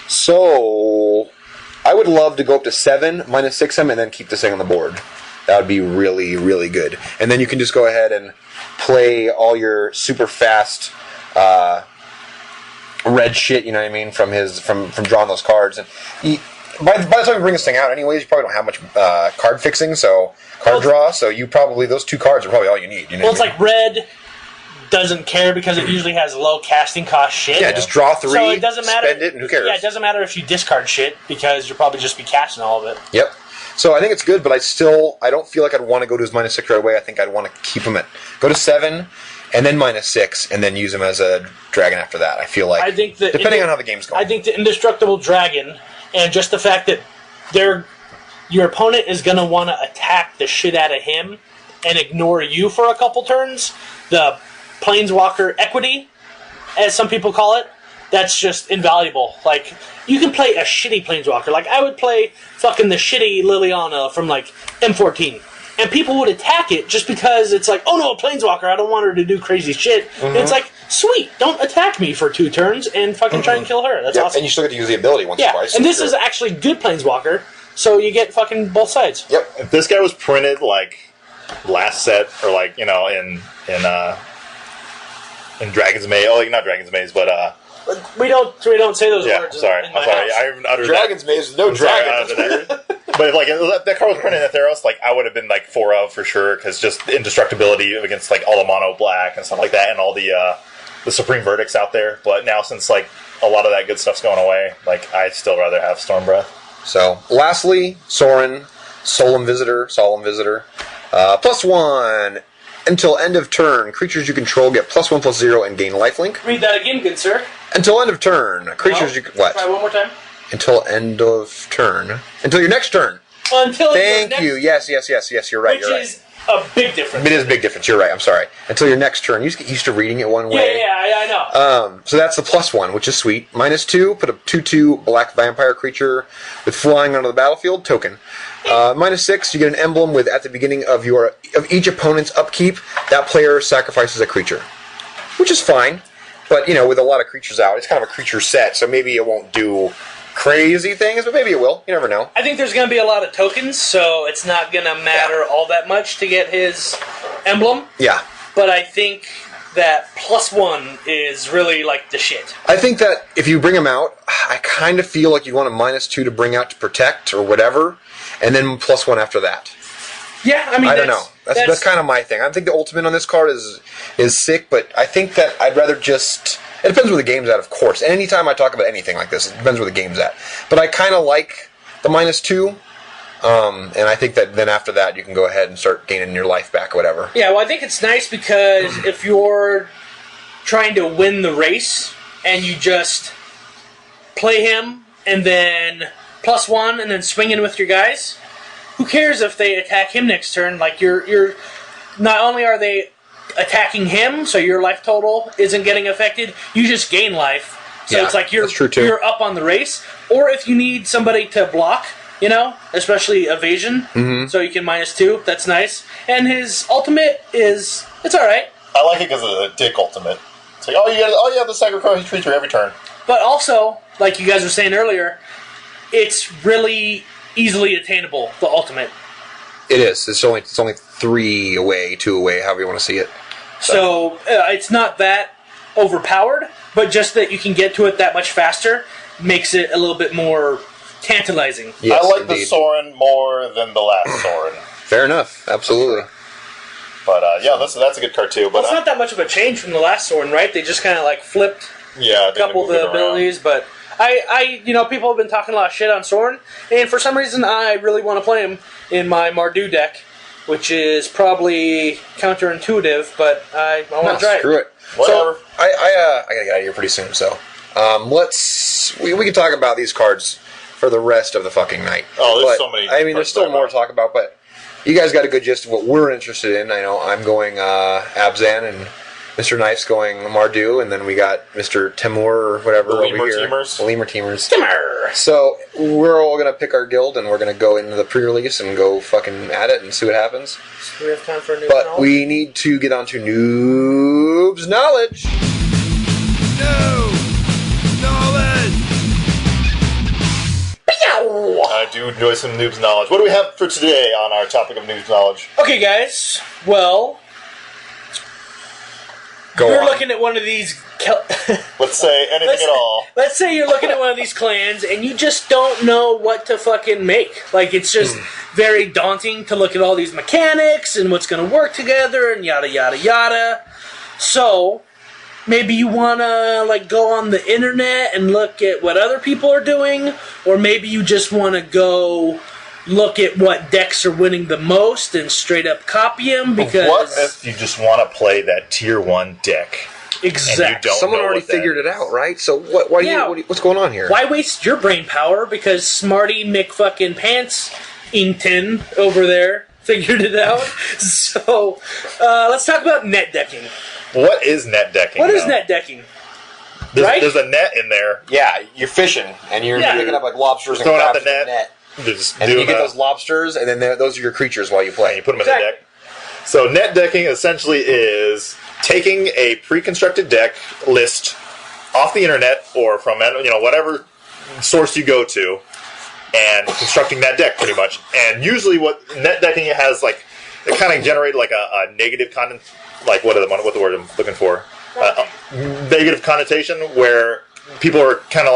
So I would love to go up to 7, -6 them, and then keep this thing on the board. That would be really, really good. And then you can just go ahead and play all your super fast red shit, you know what I mean, from drawing those cards. And by the time you bring this thing out, anyways, you probably don't have much card fixing, card draw. So those 2 cards are probably all you need. You know it's like red doesn't care because it usually has low casting cost shit. Yeah, just draw 3, so it doesn't matter, spend it, and who cares? Yeah, it doesn't matter if you discard shit because you'll probably just be casting all of it. Yep. So I think it's good, but I don't feel like I'd want to go to his -6 right away. I think I'd want to keep him go to 7, and then -6, and then use him as a dragon after that. I feel like, depending on how the game's going. I think the indestructible dragon, and just the fact that your opponent is going to want to attack the shit out of him and ignore you for a couple turns, the planeswalker equity, as some people call it, that's just invaluable. Like, you can play a shitty planeswalker. Like, I would play fucking the shitty Liliana from, like, M14. And people would attack it just because it's like, oh no, a planeswalker, I don't want her to do crazy shit. Mm-hmm. And it's like, sweet, don't attack me for 2 turns and fucking try and kill her. That's awesome. And you still get to use the ability once or twice. And this is actually good planeswalker, so you get fucking both sides. Yep. If this guy was printed, like, last set, or, like, you know, in Dragon's Maze, oh, like, not Dragon's Maze, but, We don't say those words. I'm sorry. I even uttered Dragon's Maze is no dragon. That's weird. But if, like, that card was printed in Theros, like, I would have been, like, 4 of for sure, because just the indestructibility against, like, all the mono black and stuff like that, and all the Supreme Verdicts out there. But now, since, like, a lot of that good stuff's going away, like, I'd still rather have Stormbreath. So, lastly, Sorin, Solemn Visitor. +1. Until end of turn, creatures you control get +1/+0 and gain lifelink. Read that again, good sir. Until end of turn, creatures you... What? Try one more time. Until end of turn. Until your next turn. Thank you. Yes, you're right. Which is a big difference. It is a big difference. You're right. I'm sorry. Until your next turn. You just get used to reading it one way. Yeah, I know. So that's the +1, which is sweet. -2, put a 2/2 black vampire creature with flying onto the battlefield token. -6, you get an emblem with, at the beginning of each opponent's upkeep, that player sacrifices a creature, which is fine. But, you know, with a lot of creatures out, it's kind of a creature set, so maybe it won't do crazy things, but maybe it will. You never know. I think there's going to be a lot of tokens, so it's not going to matter all that much to get his emblem. Yeah. But I think that +1 is really like the shit. I think that if you bring them out, I kind of feel like you want a -2 to bring out to protect or whatever, and then +1 after that. Yeah, I mean, I don't know. That's kind of my thing. I think the ultimate on this card is sick, but I think that I'd rather just... It depends where the game's at, of course. And anytime I talk about anything like this, it depends where the game's at. But I kind of like the -2, and I think that then after that you can go ahead and start gaining your life back or whatever. Yeah, well, I think it's nice because if you're trying to win the race and you just play him and then +1 and then swing in with your guys, who cares if they attack him next turn? Like, you're not only are they attacking him, so your life total isn't getting affected, you just gain life. So it's like you're up on the race. Or if you need somebody to block, especially evasion, so you can -2, that's nice. And his ultimate it's alright. I like it because of the dick ultimate. It's like, you have to sacrifice a creature every turn. But also, like you guys were saying earlier, it's really easily attainable, the ultimate. It is. It's only 3 away, 2 away, however you want to see it. So it's not that overpowered, but just that you can get to it that much faster makes it a little bit more tantalizing. Yes, I like indeed. The Soren more than the last Soren. Fair enough. Absolutely. But that's a good card too. But it's not that much of a change from the last Soren, right? They just kind of like flipped a couple of the abilities, but people have been talking a lot of shit on Soren, and for some reason I really want to play him in my Mardu deck, which is probably counterintuitive, but I want to try it. Screw it. Whatever. So, I gotta get out of here pretty soon, so we can talk about these cards for the rest of the fucking night. Oh, there's so many. I mean, there's still more to talk about, but you guys got a good gist of what we're interested in. I know I'm going Abzan, and Mr. Knife's going Mardu, and then we got Mr. Timur or whatever over here. Lemur Teamers. Timur! So we're all going to pick our guild, and we're going to go into the pre-release and go fucking at it and see what happens. Do we have time for a new But we need to get on to Noob's Knowledge. I do enjoy some Noob's Knowledge. What do we have for today on our topic of Noob's Knowledge? Okay, guys. Well, you're looking at one of these... Let's say anything at all. Let's say you're looking at one of these clans and you just don't know what to fucking make. Like, it's just very daunting to look at all these mechanics and what's going to work together and yada, yada, yada. So, maybe you want to go on the internet and look at what other people are doing, or maybe you just want to go look at what decks are winning the most and straight up copy them because... What if you just want to play that tier 1 deck? Exactly. Someone already figured it out, right? So what's going on here? Why waste your brain power? Because Smarty McFucking-Pants-Ington over there figured it out. So, let's talk about net decking. What is net decking? What is net decking? There's a net in there. Yeah, you're fishing, and you're picking up lobsters and throwing out crabs the in the net. And then you get those lobsters, and then those are your creatures while you play. And you put them in the deck. So net decking essentially is taking a pre-constructed deck list off the internet or from whatever source you go to, and constructing that deck pretty much. And usually, what net decking has it kind of generated a negative content. What the word I'm looking for? Negative connotation where people are kind of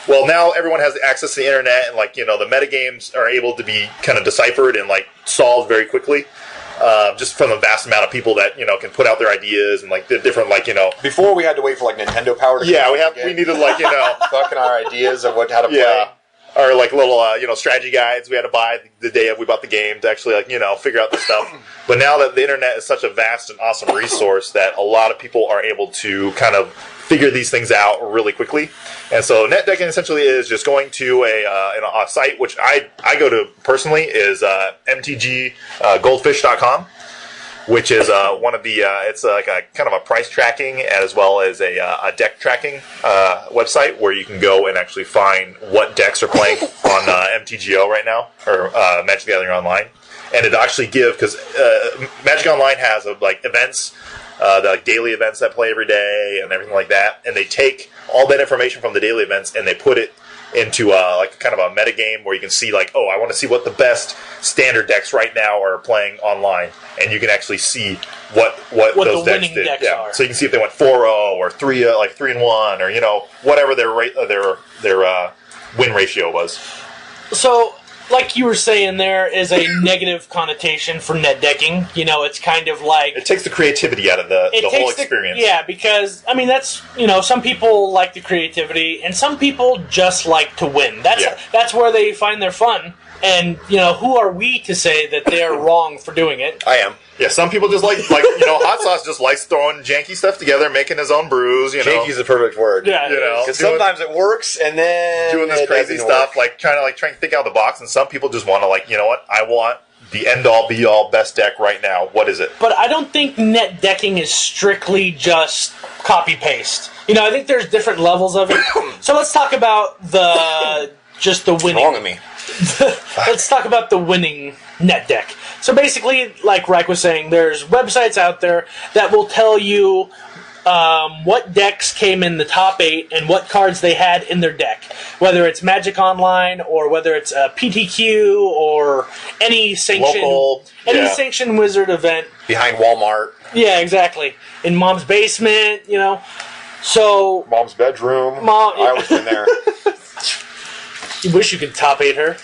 well, now everyone has access to the internet, and the metagames are able to be kind of deciphered and solved very quickly. Just from the vast amount of people that can put out their ideas and the different Before we had to wait for Nintendo Power. To we needed fucking our ideas of how to play. Or little strategy guides we had to buy the day we bought the game to actually figure out this stuff. But now that the internet is such a vast and awesome resource that a lot of people are able to kind of figure these things out really quickly. And so net decking essentially is just going to a site which I go to personally is mtggoldfish.com, which is one of the it's a kind of a price tracking as well as a deck tracking website where you can go and actually find what decks are playing on MTGO right now or Magic the Gathering Online, and it actually because Magic Online has events. The daily events that play every day and everything like that, and they take all that information from the daily events and they put it into kind of a metagame where you can see I want to see what the best standard decks right now are playing online, and you can actually see what the those decks winning did. decks Yeah. are. So you can see if they went 4-0 or 3 like 3-1 or whatever their win ratio was. So, like you were saying, there is a negative connotation for net decking. It's kind of like It takes the creativity out of the whole experience. Because that's some people like the creativity, and some people just like to win. That's where they find their fun. And who are we to say that they are wrong for doing it? I am. Yeah, some people just like Hot Sauce just likes throwing janky stuff together, making his own brews. Janky's the perfect word. Yeah, because sometimes it works, and then doing this crazy stuff, like trying to think out of the box. And some people just want to I want the end all be all best deck right now. What is it? But I don't think net decking is strictly just copy paste. I think there's different levels of it. So let's talk about the winning. Wrong with me. Let's talk about the winning net deck. So basically, like Reich was saying, there's websites out there that will tell you what decks came in the top 8 and what cards they had in their deck. Whether it's Magic Online or whether it's a PTQ or any sanctioned Wizard event. Behind Walmart. Yeah, exactly. In Mom's basement, So Mom's bedroom. I always been there. You wish you could top 8 her.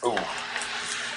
Ooh.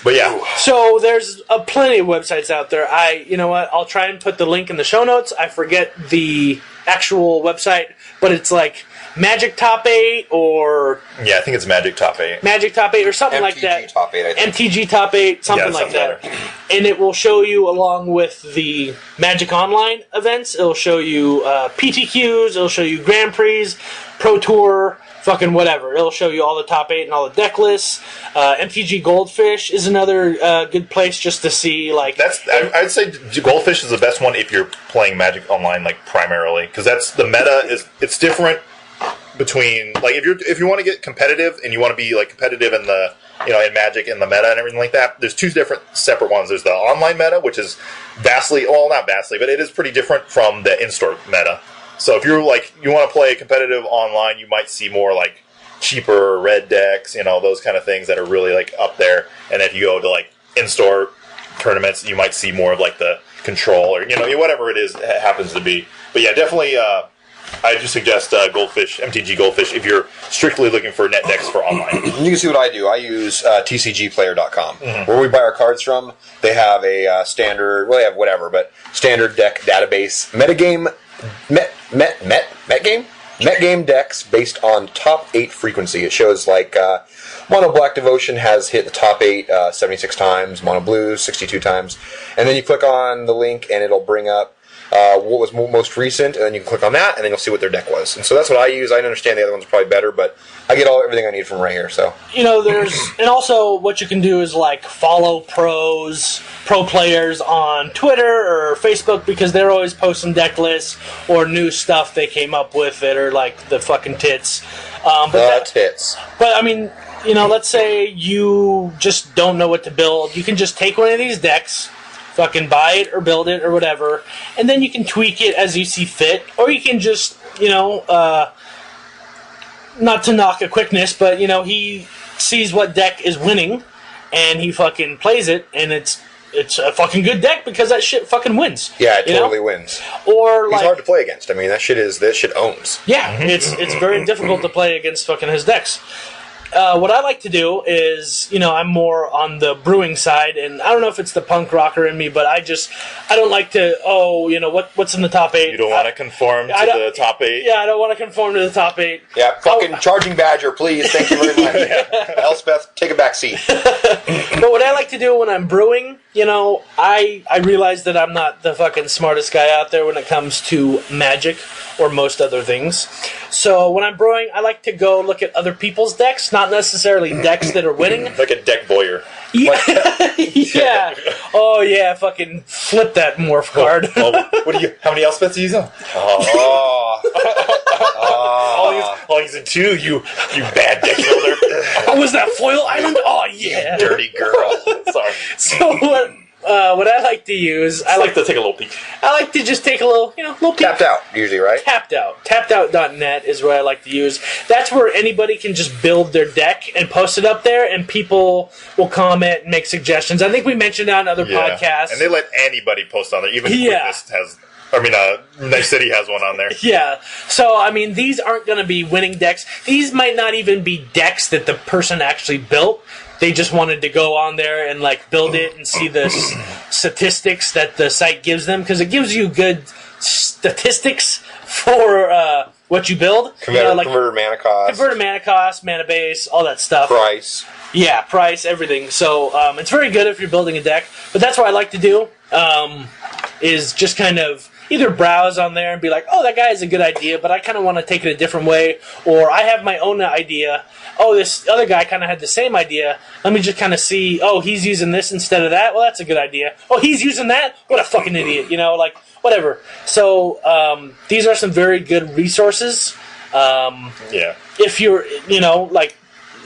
But yeah. So there's plenty of websites out there. I'll try and put the link in the show notes. I forget the actual website, but it's like Magic Top 8 or... Yeah, I think it's Magic Top 8. Magic Top 8 or something like that. MTG Top 8, I think. MTG Top 8, something like that. Better. And it will show you, along with the Magic Online events, it'll show you PTQs, it'll show you Grand Prix, Pro Tour... fucking whatever. It'll show you all the top 8 and all the deck lists. MTG Goldfish is another good place just to see, I'd say Goldfish is the best one if you're playing Magic Online, primarily. Because that's the meta it's different between, if you want to get competitive and you want to be, competitive in the, in Magic and the meta and everything like that, there's two different separate ones. There's the online meta, which is not vastly, but it is pretty different from the in-store meta. So if you're you want to play competitive online, you might see more cheaper red decks, those kind of things that are really up there. And if you go to in-store tournaments, you might see more of the control or whatever it is it happens to be. But yeah, definitely I just suggest Goldfish, MTG Goldfish, if you're strictly looking for net decks for online. You can see what I do. I use TCGplayer.com. Mm-hmm. Where we buy our cards from, they have a standard, they have whatever, but standard deck database, metagame, metgame decks based on top 8 frequency. It shows Mono Black Devotion has hit the top 8 76 times, Mono Blue 62 times, and then you click on the link and it'll bring up what was most recent, and then you can click on that, and then you'll see what their deck was. And so that's what I use. I understand the other ones are probably better, but I get everything I need from right here. So and also what you can do is follow pro players on Twitter or Facebook, because they're always posting deck lists or new stuff they came up with that are the fucking tits. Tits. But I mean, let's say you just don't know what to build. You can just take one of these decks, fucking buy it or build it or whatever, and then you can tweak it as you see fit, or you can just, not to knock a quickness, but, he sees what deck is winning, and he fucking plays it, and it's a fucking good deck because that shit fucking wins. Yeah, it totally wins. Or he's hard to play against. I mean, that shit owns. Yeah, it's very difficult to play against fucking his decks. What I like to do is, I'm more on the brewing side, and I don't know if it's the punk rocker in me, but I don't like to, what's in the top 8? You don't want to conform to the top 8? Yeah, I don't want to conform to the top 8. Yeah, fucking Charging Badger, please, thank you very much. Elspeth, take a back seat. But what I like to do when I'm brewing, I realize that I'm not the fucking smartest guy out there when it comes to Magic or most other things. So when I'm brewing, I like to go look at other people's decks, not necessarily decks that are winning. Like a deck voyeur. Yeah. Yeah. Oh yeah, fucking flip that morph card. How many Elspeths do you use? All he's in 2, you bad deck builder. Oh, was that Foil Island? Oh yeah. You dirty girl. Sorry. So what I like to use, I like to take a little peek. I like to just take a little peek. Tapped out, usually, right? Tapped Out. Tappedout.net is what I like to use. That's where anybody can just build their deck and post it up there, and people will comment and make suggestions. I think we mentioned that on other podcasts. And they let anybody post on there. Even Quickness has... Night City has one on there. Yeah. So, I mean, these aren't going to be winning decks. These might not even be decks that the person actually built. They just wanted to go on there and, like, build it and see the statistics that the site gives them. Because it gives you good statistics for what you build. Converted mana cost. Converted mana cost, mana base, all that stuff. Price. Yeah, price, everything. So, it's very good if you're building a deck. But that's what I like to do, is just kind of... either browse on there and be like, oh, that guy has a good idea, but I kind of want to take it a different way. Or I have my own idea. Oh, this other guy kind of had the same idea. Let me just kind of see, oh, he's using this instead of that. Well, that's a good idea. Oh, he's using that? What a fucking idiot. Like, whatever. So, these are some very good resources. If you're,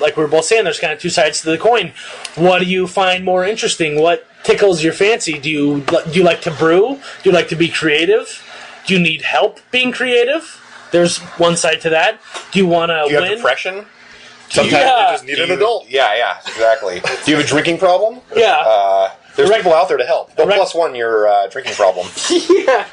like we were both saying, there's kind of two sides to the coin. What do you find more interesting? What tickles your fancy? Do you like to brew? Do you like to be creative? Do you need help being creative? There's one side to that. Do you want to win? Do you have depression? Sometimes you just need an adult. Yeah, exactly. Do you have a drinking problem? Yeah. There's people out there to help. They'll +1 your drinking problem. Yeah.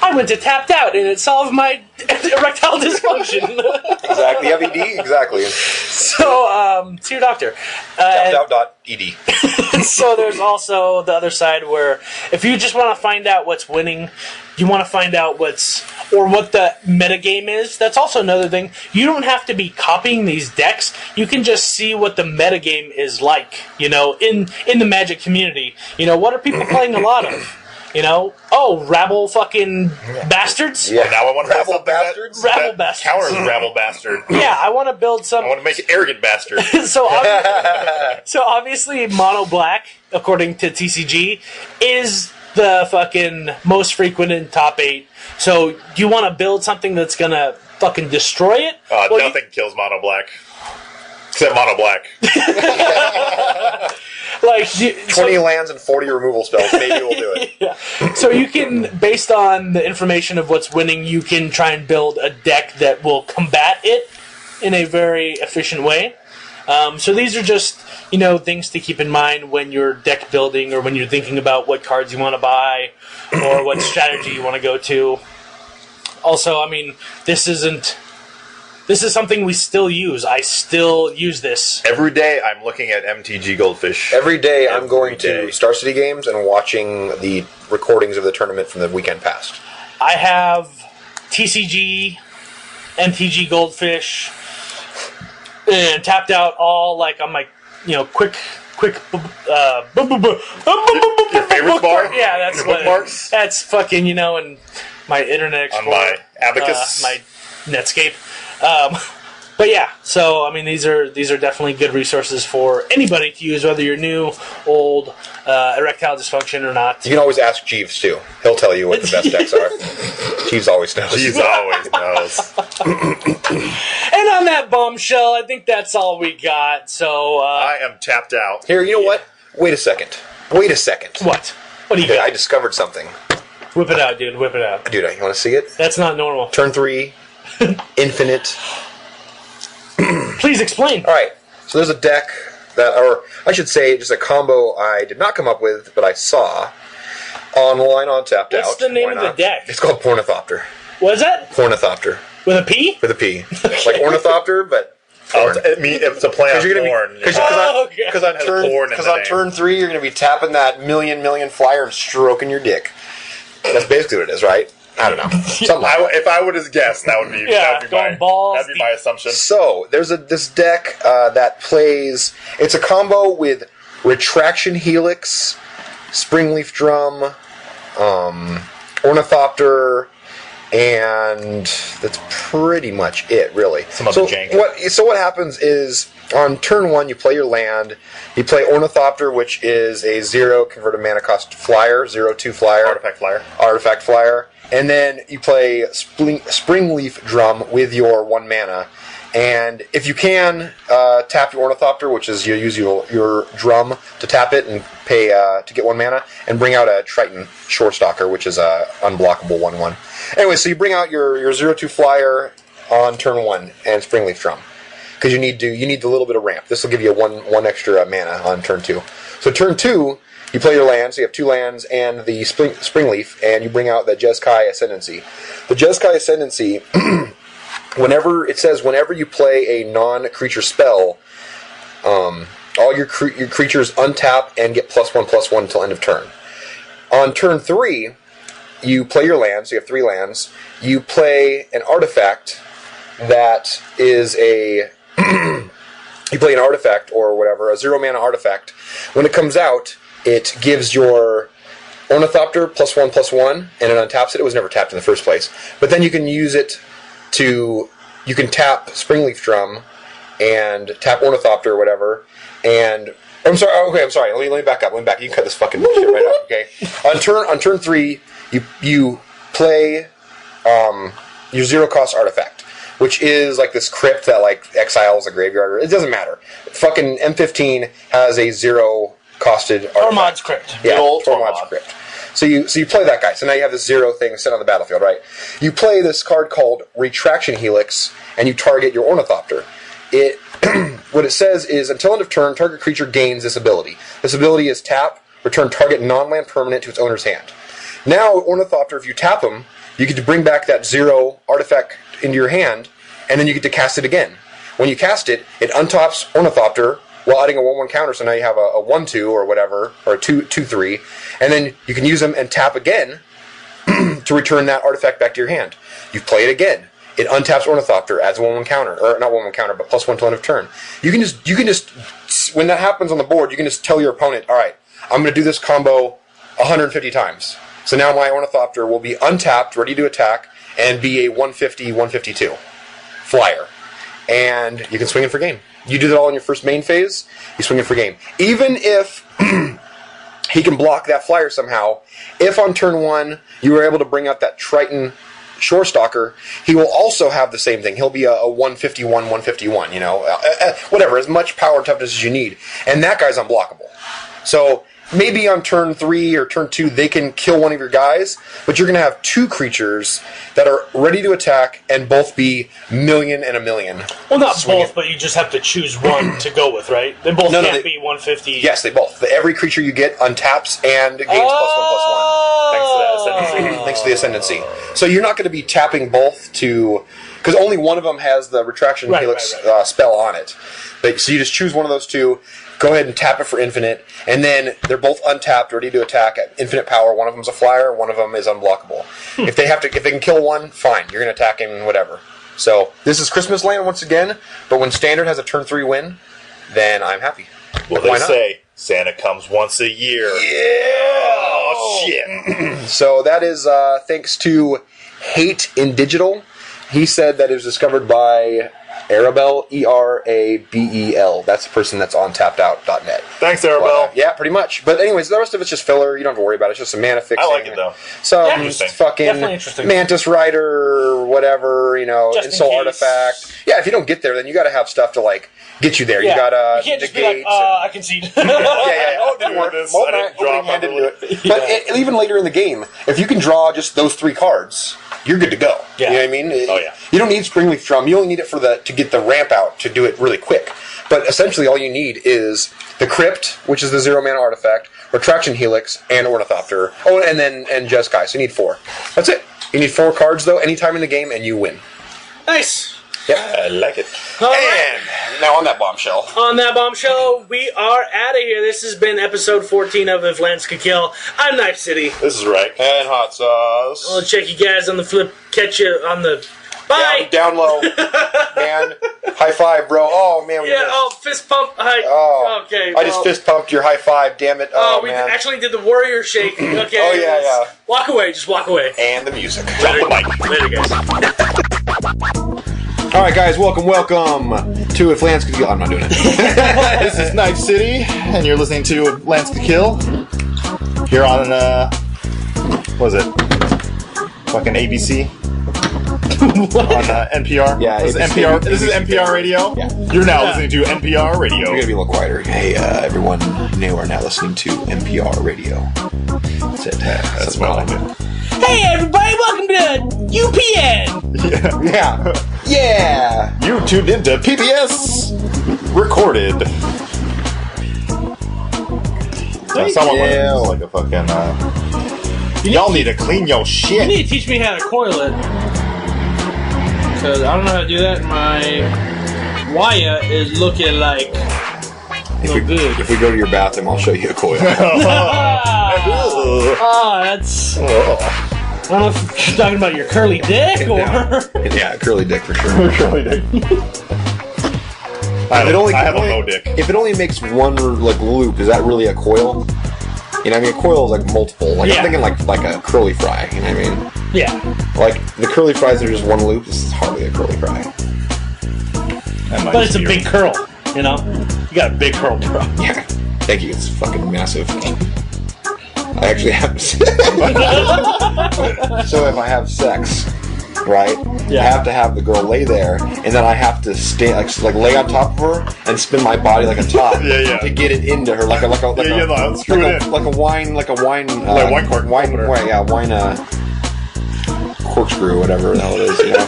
I went to Tapped Out and it solved my erectile dysfunction. Exactly. ED? Exactly. So, to your doctor. Tappedout.ed. So there's also the other side where if you just want to find out what's winning, you want to find out what the metagame is, that's also another thing. You don't have to be copying these decks. You can just see what the metagame is like, in the Magic community. What are people playing a lot of? Rabble fucking bastards? Yeah, now I want to Rabble bastards? Rabble bastards. Counters Rabble bastard. Yeah, I want to build some... I want to make it arrogant bastard. So obviously, Mono Black, according to TCG, is the fucking most frequent in top 8. So, do you want to build something that's going to fucking destroy it? Nothing kills Mono Black. Except Mono Black. 20 lands and 40 removal spells. Maybe we'll do it. Yeah. So you can, based on the information of what's winning, you can try and build a deck that will combat it in a very efficient way. So these are just, things to keep in mind when you're deck building or when you're thinking about what cards you want to buy or what strategy you want to go to. Also, this is something we still use. I still use this. Every day I'm looking at MTG Goldfish. Every day I'm going to Star City Games and watching the recordings of the tournament from the weekend past. I have TCG, MTG Goldfish, and Tapped Out all on my, quick. Your favorite bar? Yeah, that's bookmarks. That's fucking and my Internet Explorer, on my Abacus, my Netscape. But yeah, so these are definitely good resources for anybody to use, whether you're new, old, erectile dysfunction or not. You can always ask Jeeves too. He'll tell you what the best decks are. Jeeves always knows. Jeeves always knows. And on that bombshell, I think that's all we got. So I am tapped out. Here, you know what? Wait a second. What? What do you got? I discovered something. Whip it out, dude. Whip it out. Dude, you want to see it? That's not normal. Turn 3. Infinite. Please explain. All right. So there's a deck or I should say, just a combo I did not come up with, but I saw online on Tapped Out. What's the name of the deck? It's called Pornithopter. What is that? Pornithopter. With a P? With a P. Like Ornithopter, but porn. It's a play on porn. Because on turn 3, you're going to be tapping that million flyer and stroking your dick. That's basically what it is, right? I don't know. If I would have guessed, that would be my assumption. So there's this deck that plays. It's a combo with Retraction Helix, Springleaf Drum, Ornithopter, and that's pretty much it, really. Some other jank. So what happens is on turn 1, you play your land. You play Ornithopter, which is a 0 converted mana cost flyer, 0/2 flyer, artifact flyer. And then you play Springleaf Drum with your 1 mana, And if you can, tap your Ornithopter, which is you use your drum to tap it and pay to get 1 mana, and bring out a Triton Shorestalker, which is a unblockable 1/1. Anyway, so you bring out your 0/2 flyer on turn 1 and Springleaf Drum. Because you need a little bit of ramp. This will give you one extra mana on turn 2. So turn 2, you play your lands, so you have 2 lands and the Springleaf, and you bring out the Jeskai Ascendancy. The Jeskai Ascendancy, whenever you play a non-creature spell, all your creatures untap and get +1/+1 until end of turn. On turn 3, you play your lands, so you have 3 lands. You play an artifact that is a... you play an artifact or whatever, a 0-mana artifact. When it comes out, it gives your Ornithopter +1/+1, and it untaps it. It was never tapped in the first place. But then you can use it to... You can tap Springleaf Drum and tap Ornithopter or whatever, and... I'm sorry. Let me back up. You can cut this fucking shit right up, okay? On turn 3, you play your 0-cost artifact, which is like this crypt that like exiles a graveyard. It doesn't matter. Fucking M15 has a 0-costed artifact. Tormod's Crypt. Yeah, Tormod's Crypt. So you play that guy. So now you have this 0 thing set on the battlefield, right? You play this card called Retraction Helix, and you target your Ornithopter. What it says is, until end of turn, target creature gains this ability. This ability is tap, return target non-land permanent to its owner's hand. Now, Ornithopter, if you tap him, you get to bring back that 0 artifact into your hand, and then you get to cast it again. When you cast it, it untops Ornithopter while adding a 1/1 counter, so now you have a 1/2 or whatever, or a 2/3, and then you can use them and tap again to return that artifact back to your hand. You play it again. It untaps Ornithopter, adds a 1/1 counter, or not 1/1 counter, but +1 till end of turn. You can just when that happens on the board, you can just tell your opponent, all right, I'm going to do this combo 150 times. So now my Ornithopter will be untapped, ready to attack, and be a 150, 152 flyer. And you can swing it for game. You do that all in your first main phase, you swing it for game. Even if he can block that flyer somehow, if on turn 1 you were able to bring out that Triton Shorestalker, he will also have the same thing. He'll be a 151, 151, whatever, as much power and toughness as you need. And that guy's unblockable. So maybe on turn 3 or turn 2 they can kill one of your guys, but you're going to have 2 creatures that are ready to attack and both be million and a million. Well, not both, but you just have to choose one to go with, right? They both can't be 150. Yes, they both. Every creature you get untaps and gains +1/+1. Thanks to that ascendancy. Thanks to the ascendancy. So you're not going to be tapping both to... Because only one of them has the Retraction Helix spell on it. So you just choose one of those 2, go ahead and tap it for infinite, and then they're both untapped, ready to attack at infinite power. One of them's a flyer, one of them is unblockable. If they can kill one, fine. You're going to attack him, whatever. So this is Christmas Land once again, but when Standard has a turn 3 win, then I'm happy. Well, they say Santa comes once a year. Yeah! Oh, shit. So that is thanks to Hate in Digital. He said that it was discovered by Arabel, Erabel. That's the person that's on tappedout.net. Thanks, Arabel. Yeah, pretty much. But anyways, the rest of it's just filler. You don't have to worry about it. It's just some mana fixing. I like it, though. Some fucking Mantis Rider, whatever, Insult Artifact. Yeah, if you don't get there, then you got to have stuff to, get you there. Yeah. You got you can't just be like, I concede. yeah. Oh, didn't work. I didn't draw properly. But even later in the game, if you can draw just those 3 cards, you're good to go. Yeah. You know what I mean? Oh, yeah. You don't need Springleaf Drum. You only need it to get the ramp out to do it really quick. But essentially, all you need is the Crypt, which is the 0-mana artifact, Retraction Helix, and Ornithopter. Oh, and Jeskai. So you need 4. That's it. You need 4 cards, though, anytime in the game, and you win. Nice. Yeah, I like it. All right. And now on that bombshell. On that bombshell, we are out of here. This has been episode 14 of If Lance Could Kill. I'm Knife City. This is right. And hot sauce. I'll check you guys on the flip. Catch you on the... Bye! Down low. Man. High five, bro. Oh, man. Fist pump. Okay. I just fist pumped your high five. Damn it. We man. actually did the warrior shake. Okay. Oh, yeah. Walk away. Just walk away. And the music. Drop the mic. Later, guys. Alright, guys. Welcome to If Lance Could Kill. I'm not doing it. This is Knife City, and you're listening to Lance Could Kill. Here on, what was it? Fucking ABC? NPR. Yeah, this is ABC. NPR. This is NPR radio. Yeah. You're now listening to NPR radio. You're gonna be a little quieter. Hey, everyone, you are now listening to NPR radio. That's it. That's what I like it. Hey everybody, welcome to UPN. Yeah. You tuned into PBS recorded. Someone was like a fucking. Y'all need to clean your You shit. need to teach me how to coil it. Because I don't know how to do that. My wire is looking like no good. If we go to your bathroom, I'll show you a coil. That's... I don't know if you're talking about your curly dick or... Yeah, curly dick for sure. Curly dick. I have a bow dick. If it only makes one like loop, is that really a coil? You know what I mean? A coil is like multiple. Like I'm thinking like a curly fry. You know what I mean? Yeah. Like the curly fries are just one loop. This is hardly a curly fry. But it's a big curl, you know? You got a big curl, bro. Yeah. Thank you. It's fucking massive. I actually have. So if I have sex, right? Yeah. I have to have the girl lay there, and then I have to stand like lay on top of her and spin my body like a top to get it into her like a wine wine cork corkscrew, whatever the hell it is, you know?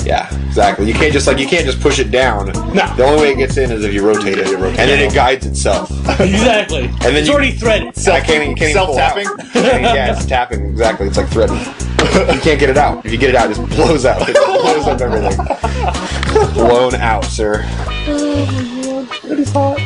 Yeah, exactly. You can't just push it down. No. The only way it gets in is if you rotate it, and then it guides itself. Exactly. And then it's already threaded. I can't even self-tapping? pull out. Yeah, it's tapping. Exactly. It's like threading. You can't get it out. If you get it out, it just blows out. It blows up everything. Blown out, sir. It is hot.